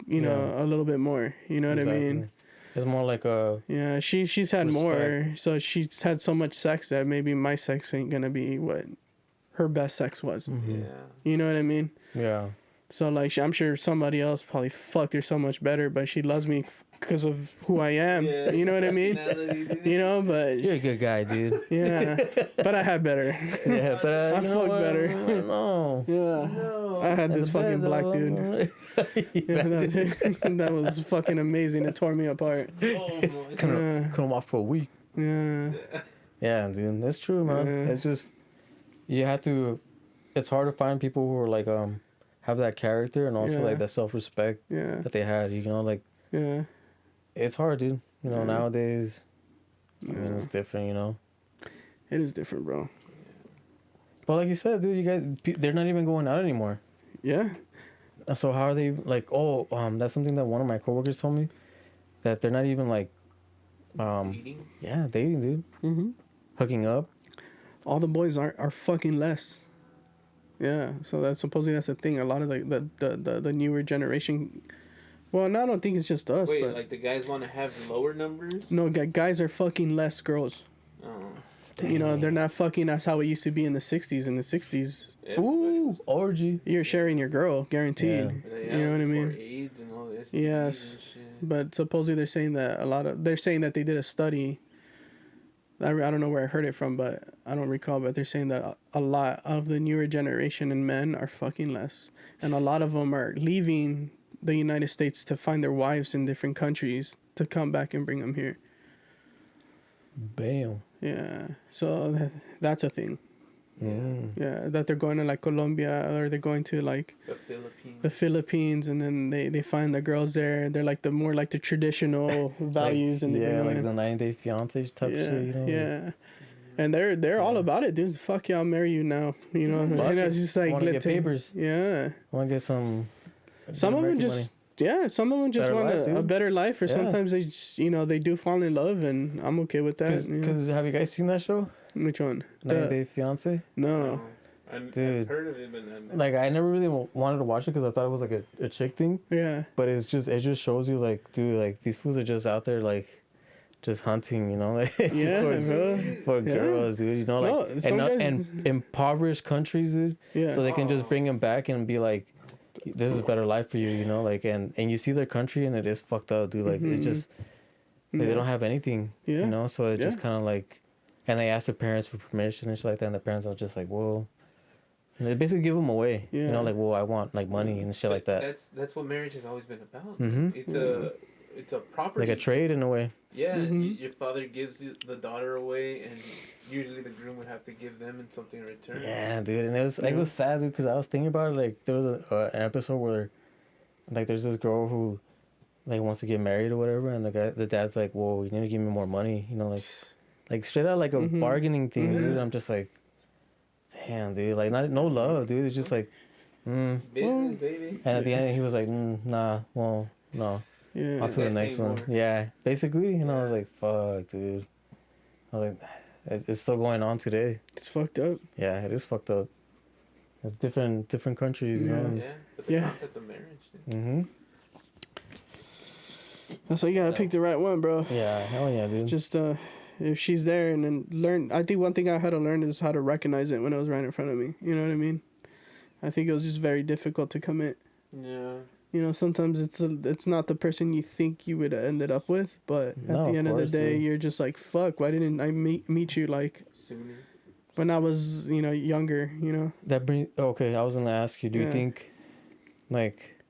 You know, a little bit more. You know what I mean? It's more like a she's had more, so she's had so much sex that maybe my sex ain't gonna be what her best sex was. Mm-hmm. Yeah. You know what I mean? Yeah. So like, I'm sure somebody else probably fucked her so much better, but she loves me because of who I am. Yeah, you know what I mean? You know, but you're a good guy, dude. Yeah, but I had better. Yeah, but I fucked better. No. Yeah. No. I had this fucking black dude. That was fucking amazing. It tore me apart. Couldn't walk for a week. Yeah. Yeah, dude. That's true, man. Yeah. It's just you have to. It's hard to find people who are like have that character and also like that self-respect that they had. You know, like it's hard, dude. You know, nowadays. I mean, it's different. You know. It is different, bro. But like you said, dude, you guys, they're not even going out anymore. Yeah. So how are they like? Oh, that's something that one of my coworkers told me, that they're not even like, dating? Yeah, dating, dude. Mm-hmm. Hooking up. All the boys are fucking less. Yeah, so that's supposedly that's the thing. A lot of the newer generation. Well, no, I don't think it's just us. Wait, but like the guys want to have lower numbers? No, guys are fucking less girls. Oh. Dang. You know, they're not fucking. That's how it used to be in the 60s. In the 60s, ooh, orgy. You're sharing your girl, guaranteed. Yeah. You know what I mean? AIDS and all this. Yes, but supposedly they're saying that they're saying that they did a study. I don't know where I heard it from, but I don't recall. But they're saying that a lot of the newer generation and men are fucking less, and a lot of them are leaving the United States to find their wives in different countries to come back and bring them here. Bam. Yeah, so that's a thing. Yeah, that they're going to like Colombia, or they're going to like the Philippines, and then they find the girls there. They're like more like the traditional values and like the 90-day fiance type shit. You know? Yeah, and they're all about it, dude. Fuck yeah, I'll marry you now. You know, and it's just like want to get papers. Yeah, want to get some. Some of them just. Money. Yeah, some of them just want a better life, or sometimes they just, they do fall in love, and I'm okay with that. Because have you guys seen that show? Which one? 90-Day Fiance? No. Dude, I've heard of it, but like I never really wanted to watch it because I thought it was like a chick thing. Yeah. But it just shows you like, dude, like these fools are just out there like, just hunting, you know, like for girls, dude. You know, like and impoverished countries, dude. Yeah. So they can just bring them back and be like, this is a better life for you, you know, like, and you see their country and it is fucked up, dude. Like, it's just, like, they don't have anything, you know, so it just kind of like, and they ask their parents for permission and shit like that, and the parents are just like, well, And they basically give them away. Yeah. You know, like, well, I want like money and shit like that. That's what marriage has always been about. Mm-hmm. It's a property. Like a trade in a way. Yeah, your father gives the daughter away, and usually the groom would have to give them something in return. Yeah, dude, and it was sad, dude, because I was thinking about it. Like, there was an episode where, like, there's this girl who, like, wants to get married or whatever, and the dad's like, "Whoa, you need to give me more money," you know, like straight out like a bargaining thing, dude. I'm just like, damn, dude, like no love, dude. It's just like, business, baby. And at the end, he was like, nah, well, no. Yeah. On to the next one. Yeah, basically, you know, I was like, fuck, dude. I was like, it's still going on today. It's fucked up. Yeah, it is fucked up. It's different countries, you know. Yeah, but the concept of marriage. Mm-hmm. That's why you gotta pick the right one, bro. Yeah, hell yeah, dude. Just if she's there, and then learn. I think one thing I had to learn is how to recognize it when it was right in front of me. You know what I mean? I think it was just very difficult to commit. Yeah. You know, sometimes it's not the person you think you would have ended up with, but at the end of the day, you're just like, fuck, why didn't I meet you like sooner? When I was, younger, Okay, I was gonna ask you, do you think, like,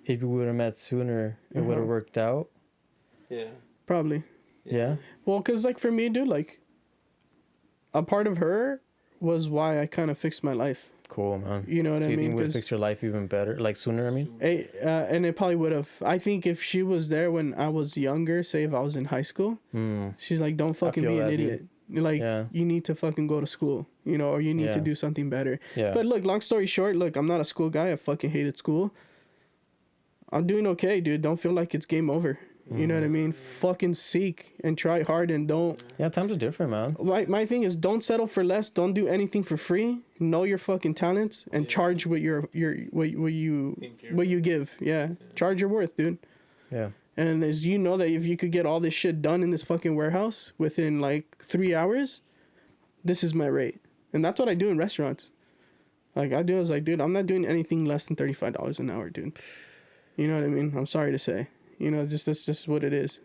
if you would have met sooner, it would have worked out? Yeah. Probably. Yeah? Well, because, like, for me, dude, like, a part of her was why I kind of fixed my life. Cool, man. You know what I mean? Do you think it would fix your life even better? Like, sooner, I mean? And it probably would have. I think if she was there when I was younger, say if I was in high school, she's like, don't fucking be an idiot. Like, you need to fucking go to school, or you need to do something better. Yeah. But look, long story short, look, I'm not a school guy. I fucking hated school. I'm doing okay, dude. Don't feel like it's game over. You know what I mean? Fucking seek and try hard and don't. Yeah, times are different, man. My thing is, don't settle for less. Don't do anything for free. Know your fucking talents and charge what what you give. Yeah. Charge your worth, dude. Yeah. And as you know that if you could get all this shit done in this fucking warehouse within like 3 hours, this is my rate. And that's what I do in restaurants. Like I was like, dude, I'm not doing anything less than $35 an hour, dude. You know what I mean? I'm sorry to say. That's just what it is.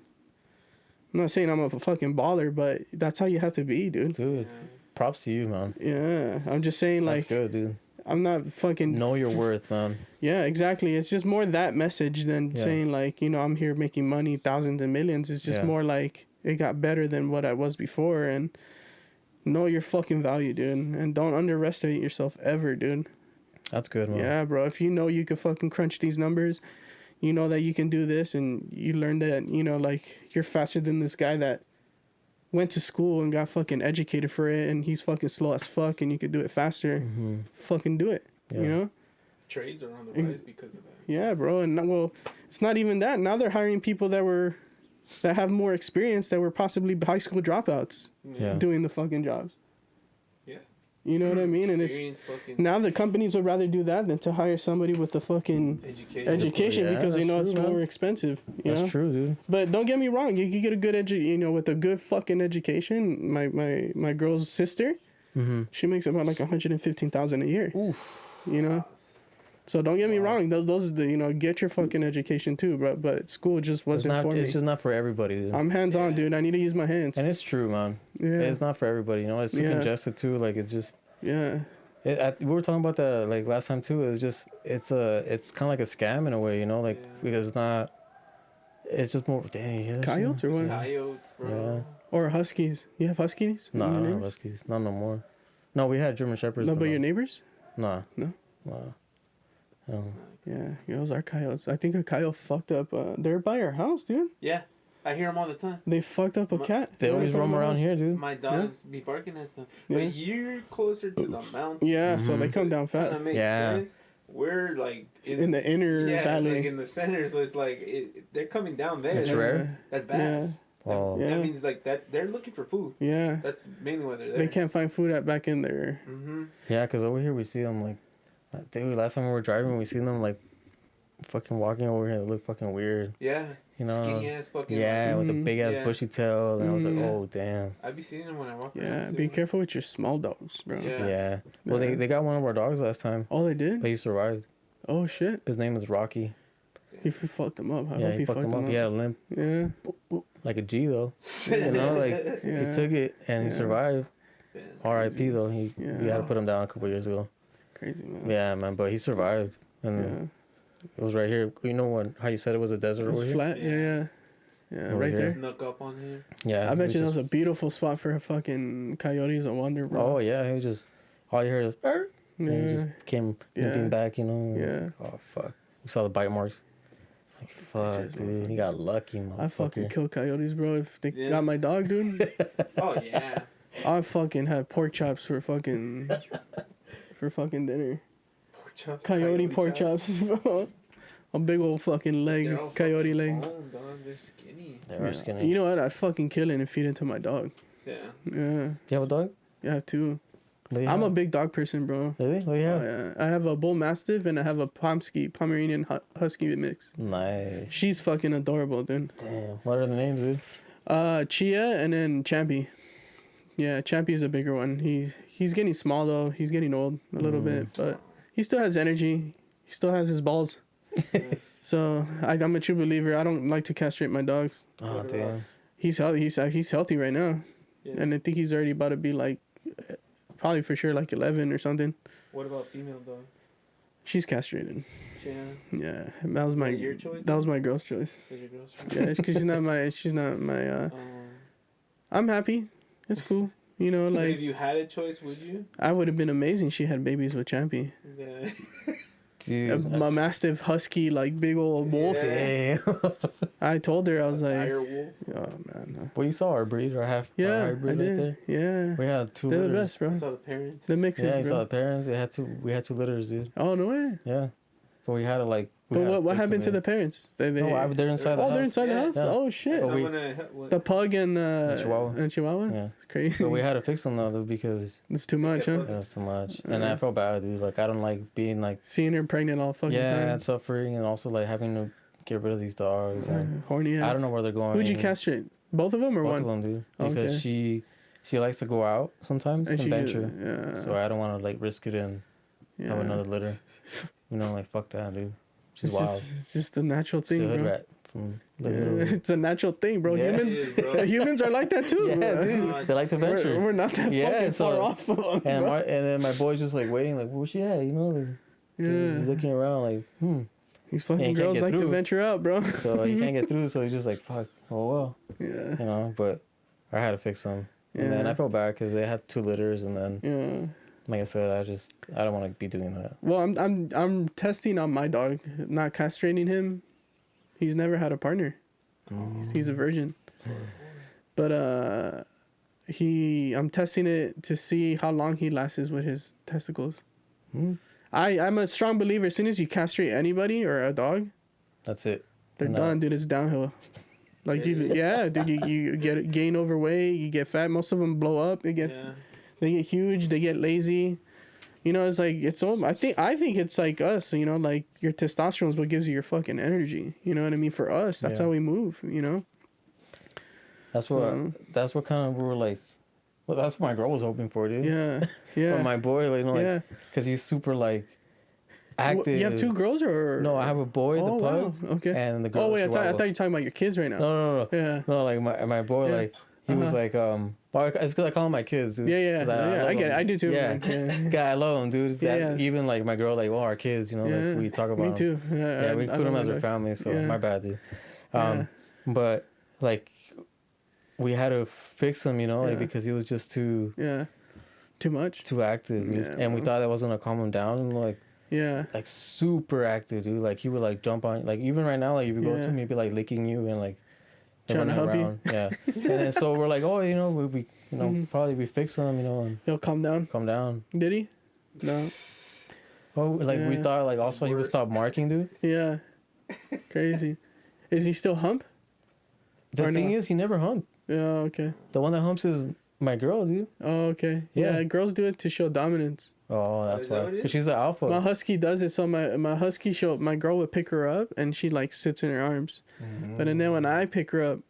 I'm not saying I'm a fucking baller, but that's how you have to be, dude. Dude, props to you, man. Yeah, I'm just saying, like... That's good, dude. I'm not fucking... Know your worth, man. Yeah, exactly. It's just more that message than saying, like, I'm here making money, thousands and millions. It's just more like, it got better than what I was before, and know your fucking value, dude. And don't underestimate yourself ever, dude. That's good, man. Yeah, bro. If you know you can fucking crunch these numbers... You know that you can do this, and you learn that, like, you're faster than this guy that went to school and got fucking educated for it, and he's fucking slow as fuck, and you could do it faster. Fucking do it, Trades are on the rise because of that. Yeah, bro. And, well, it's not even that. Now they're hiring people that have more experience that were possibly high school dropouts doing the fucking jobs. You know what I mean? And it's now the companies would rather do that than to hire somebody with the fucking education because they know it's more expensive. That's true, dude. But don't get me wrong, you can get a good with a good fucking education. My girl's sister, she makes about like $115,000 a year. Oof. So don't get me wrong, those get your fucking education too, but school just wasn't for me. It's just not for everybody, dude. I'm hands on, dude. I need to use my hands. And it's true, man. Yeah. It's not for everybody, It's too congested too. Like it's just. Yeah. We were talking about that like last time too. It's kind of like a scam in a way, because it's not. It's just more. Dang. Coyotes or what? Coyotes, bro. Yeah. Or huskies. You have huskies? No, I don't have huskies. Not no more. No, we had German shepherds. No, but your neighbors? Nah. No. Wow. Yeah, those are coyotes. I think a coyote fucked up. They're by our house, dude. Yeah, I hear them all the time. They fucked up a cat. They always roam around here, dude. My dogs be barking at them. But you're closer to the mountain. Yeah, so they come down fast. Sense. We're like in the inner valley, like in the center. So it's like they're coming down there. It's rare. That's bad. Yeah. Oh. That means like that they're looking for food. Yeah. That's mainly why they're there. They can't find food back in there. Yeah, because over here we see them like. Dude, last time we were driving, we seen them like fucking walking over here. They look fucking weird. Yeah. Skinny ass fucking. Yeah, with the big ass bushy tail. And I was like, oh, damn. I be seeing them when I walk around. Yeah, be careful with your small dogs, bro. Yeah. Well, they got one of our dogs last time. Oh, they did? But he survived. Oh, shit. His name was Rocky. He fucked him up. I hope he fucked him up. He had a limp. Yeah. Like a G, though. He took it and he survived. R.I.P. though. We had to put him down a couple years ago. crazy, man. Yeah, man, but he survived. And it was right here. You know how you said it was a desert over here? Flat, yeah, right there. Snuck up on him. Yeah. I bet you that was a beautiful spot for a fucking coyotes a wander, bro. Oh, yeah, he was just, all you heard is, and he just came limping back, you know? Yeah. Oh, fuck. We saw the bite marks. Like, fuck, dude. He got lucky, motherfucker. I fucking kill coyotes, bro. If they got my dog, dude. Oh, yeah. I fucking have pork chops for fucking dinner. Pork chops. Coyote pork chops, bro. A big old fucking leg, coyote leg. Bone, dog. They're skinny. They are skinny. You know what? I'd fucking kill it and feed it to my dog. Yeah. Yeah. You have a dog? Yeah, I have two. I'm a big dog person, bro. Really? What do you have? Yeah. I have a bull mastiff and I have a Pomeranian husky mix. Nice. She's fucking adorable, dude. Damn. What are the names, dude? Chia and then Champy. Yeah, Champy's a bigger one. He's getting small though. He's getting old a little bit, but he still has energy. He still has his balls. So I'm a true believer. I don't like to castrate my dogs. Oh, damn. He's healthy. He's healthy right now, and I think he's already about to be like, probably for sure like 11 or something. What about female dog? She's castrated. Yeah. Yeah, that was my your choice. That was my girl's choice. Was your girl's choice? Yeah, because she's not my. I'm happy. It's cool. You know, like. If you had a choice, would you? I would have been amazing. She had babies with Champy. Yeah. Dude. My mastiff husky, like big old wolf. Damn. I told her, I was like, Dire wolf. oh man. Well, you saw our breed, our hybrid I did. right there. Yeah. We had two They're litters. the best, bro. I saw the parents. The mixes, Yeah, you bro. saw the parents. We had two litters, dude. Oh no way. Yeah. But we had to like. But what happened to the parents? They're inside the house. They're inside the house? Yeah. Oh shit. But The pug and Chihuahua. Yeah. It's crazy. So we had to fix them though, because it's too much, huh? it was too much. And I felt bad, dude. Like I don't like being like seeing her pregnant all fucking time. and suffering, and also like having to get rid of these dogs. And horny ass. I don't know where they're going. Who'd you castrate? Both of them or one? Both of them, dude. Because she likes to go out sometimes and venture. Yeah. So I don't want to like risk it and have another litter. You know, like fuck that, dude. She's wild. It's just a natural thing, She's a hood bro. rat from the It's a natural thing, bro. Yeah. Humans are like that too. Yeah, dude. They like to venture. We're not that fucking far off. And then my boy's just like waiting, like, where's she at? You know, like, he's looking around, like, These fucking girls like to venture out, bro. So he can't get through, so he's just like, fuck, oh well. Yeah. You know, but I had to fix them. And then I felt bad because they had two litters, and then, like I said, I don't want to be doing that. Well, I'm testing on my dog, not castrating him. He's never had a partner. He's a virgin. But I'm testing it to see how long he lasts with his testicles. I'm a strong believer. As soon as you castrate anybody or a dog, that's it. They're done, dude. It's downhill. Like dude, you gain overweight, you get fat. Most of them blow up. They get huge. They get lazy. You know, it's like it's all. I think it's like us. You know, like your testosterone is what gives you your fucking energy. You know what I mean? For us, that's how we move. You know. That's what kind of we were like. Well, that's what my girl was hoping for, dude. Yeah, yeah. But my boy, like, you know, because he's super like active. You have two girls or? No, I have a boy, the pug, okay, and the girl. Oh wait, I thought you were talking about your kids right now. No. Yeah. No, like my boy, like he was like well, it's because I call him my kids, dude. Yeah. I get it. I do too. Yeah, God, I love them, dude. Even like my girl, like our kids, you know, like we talk about. Me too. Yeah, we include them as our family. So my bad, dude. But like. We had to fix him, you know, like because he was just too much, too active, dude. And we thought that wasn't gonna calm him down, and like super active, dude. Like he would like jump on, like even right now, like if you go to him, he'd be like licking you and like trying to help you. Yeah, and then so we're like, oh, you know, we you know probably we fix him, you know, and he'll calm down. Did he? No. Oh, like we thought, like also he would stop marking, dude. Yeah. Crazy. Is he still hump? The thing is, he never humped. Yeah, okay. The one that humps is my girl, dude. Oh, okay. Yeah, girls do it to show dominance. Oh, that's why. Because she's the alpha. My husky does it. So my husky my girl would pick her up and she like sits in her arms. But and then when I pick her up,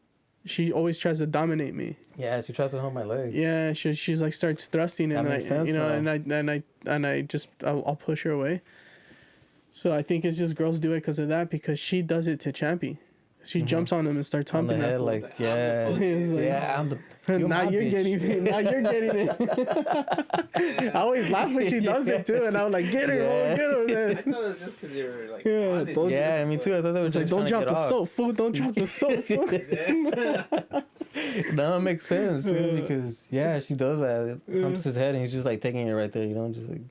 she always tries to dominate me. Yeah, she tries to hump my leg. Yeah, she's like starts thrusting and makes sense, you know, though. and I just I'll push her away. So I think it's just girls do it because of that, because she does it to Champy. She jumps on him and starts humping on the head, that like, yeah, I'm the. Now you're getting it. Now you're getting it. I always laugh when she does it too, and I'm like, get her, get her. I thought it was just because they were like, me too. I thought they were just don't drop the soap, fool. Don't drop the soap, fool. Now it makes sense, because she does that. It humps his head, and he's just like taking it right there, just like,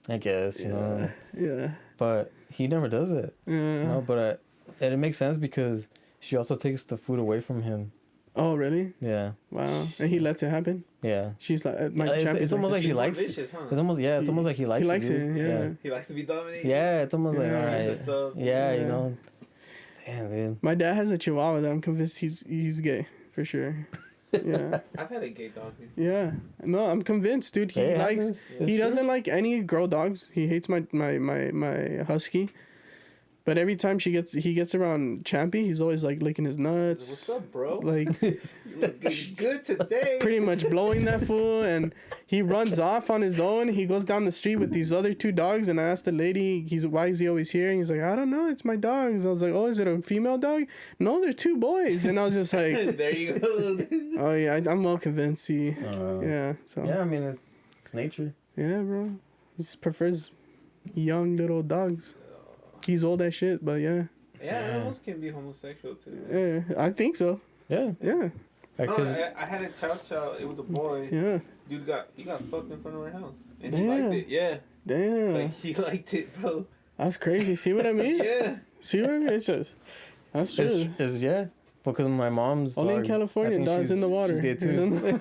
I guess, Yeah. But he never does it. Yeah. But and it makes sense because she also takes the food away from him. Oh, really? Yeah. Wow. And he lets it happen? Yeah. She's like, it's almost like he likes it. Vicious, huh? It's almost like he likes it. He likes it, yeah. He likes to be dominated. Yeah, it's almost like, all right. Yeah. Damn, dude. My dad has a Chihuahua that I'm convinced he's gay, for sure. Yeah. I've had a gay dog. Yeah. No, I'm convinced, dude. He doesn't like any girl dogs. He hates my husky. But every time he gets around Champy, he's always like licking his nuts. What's up, bro? Like, you look good today. Pretty much blowing that fool, and he runs off on his own. He goes down the street with these other 2 dogs, and I asked the lady, why is he always here? And he's like, I don't know, it's my dogs. I was like, oh, is it a female dog? No, they're 2 boys. And I was just like, there you go. Oh yeah, I'm well convinced. Yeah. So. Yeah, I mean it's nature. Yeah, bro. He just prefers young little dogs. He's old as shit, but yeah. Yeah, animals can be homosexual too. Yeah, I think so. Yeah. Yeah. I had a chow. It was a boy. Yeah. Dude got fucked in front of our house, and he liked it. Yeah. Damn. Like he liked it, bro. That's crazy. See what I mean? Yeah. See what I mean? It's just that's true. Yeah. Because my mom's only in California, dogs in the water. She's gay too.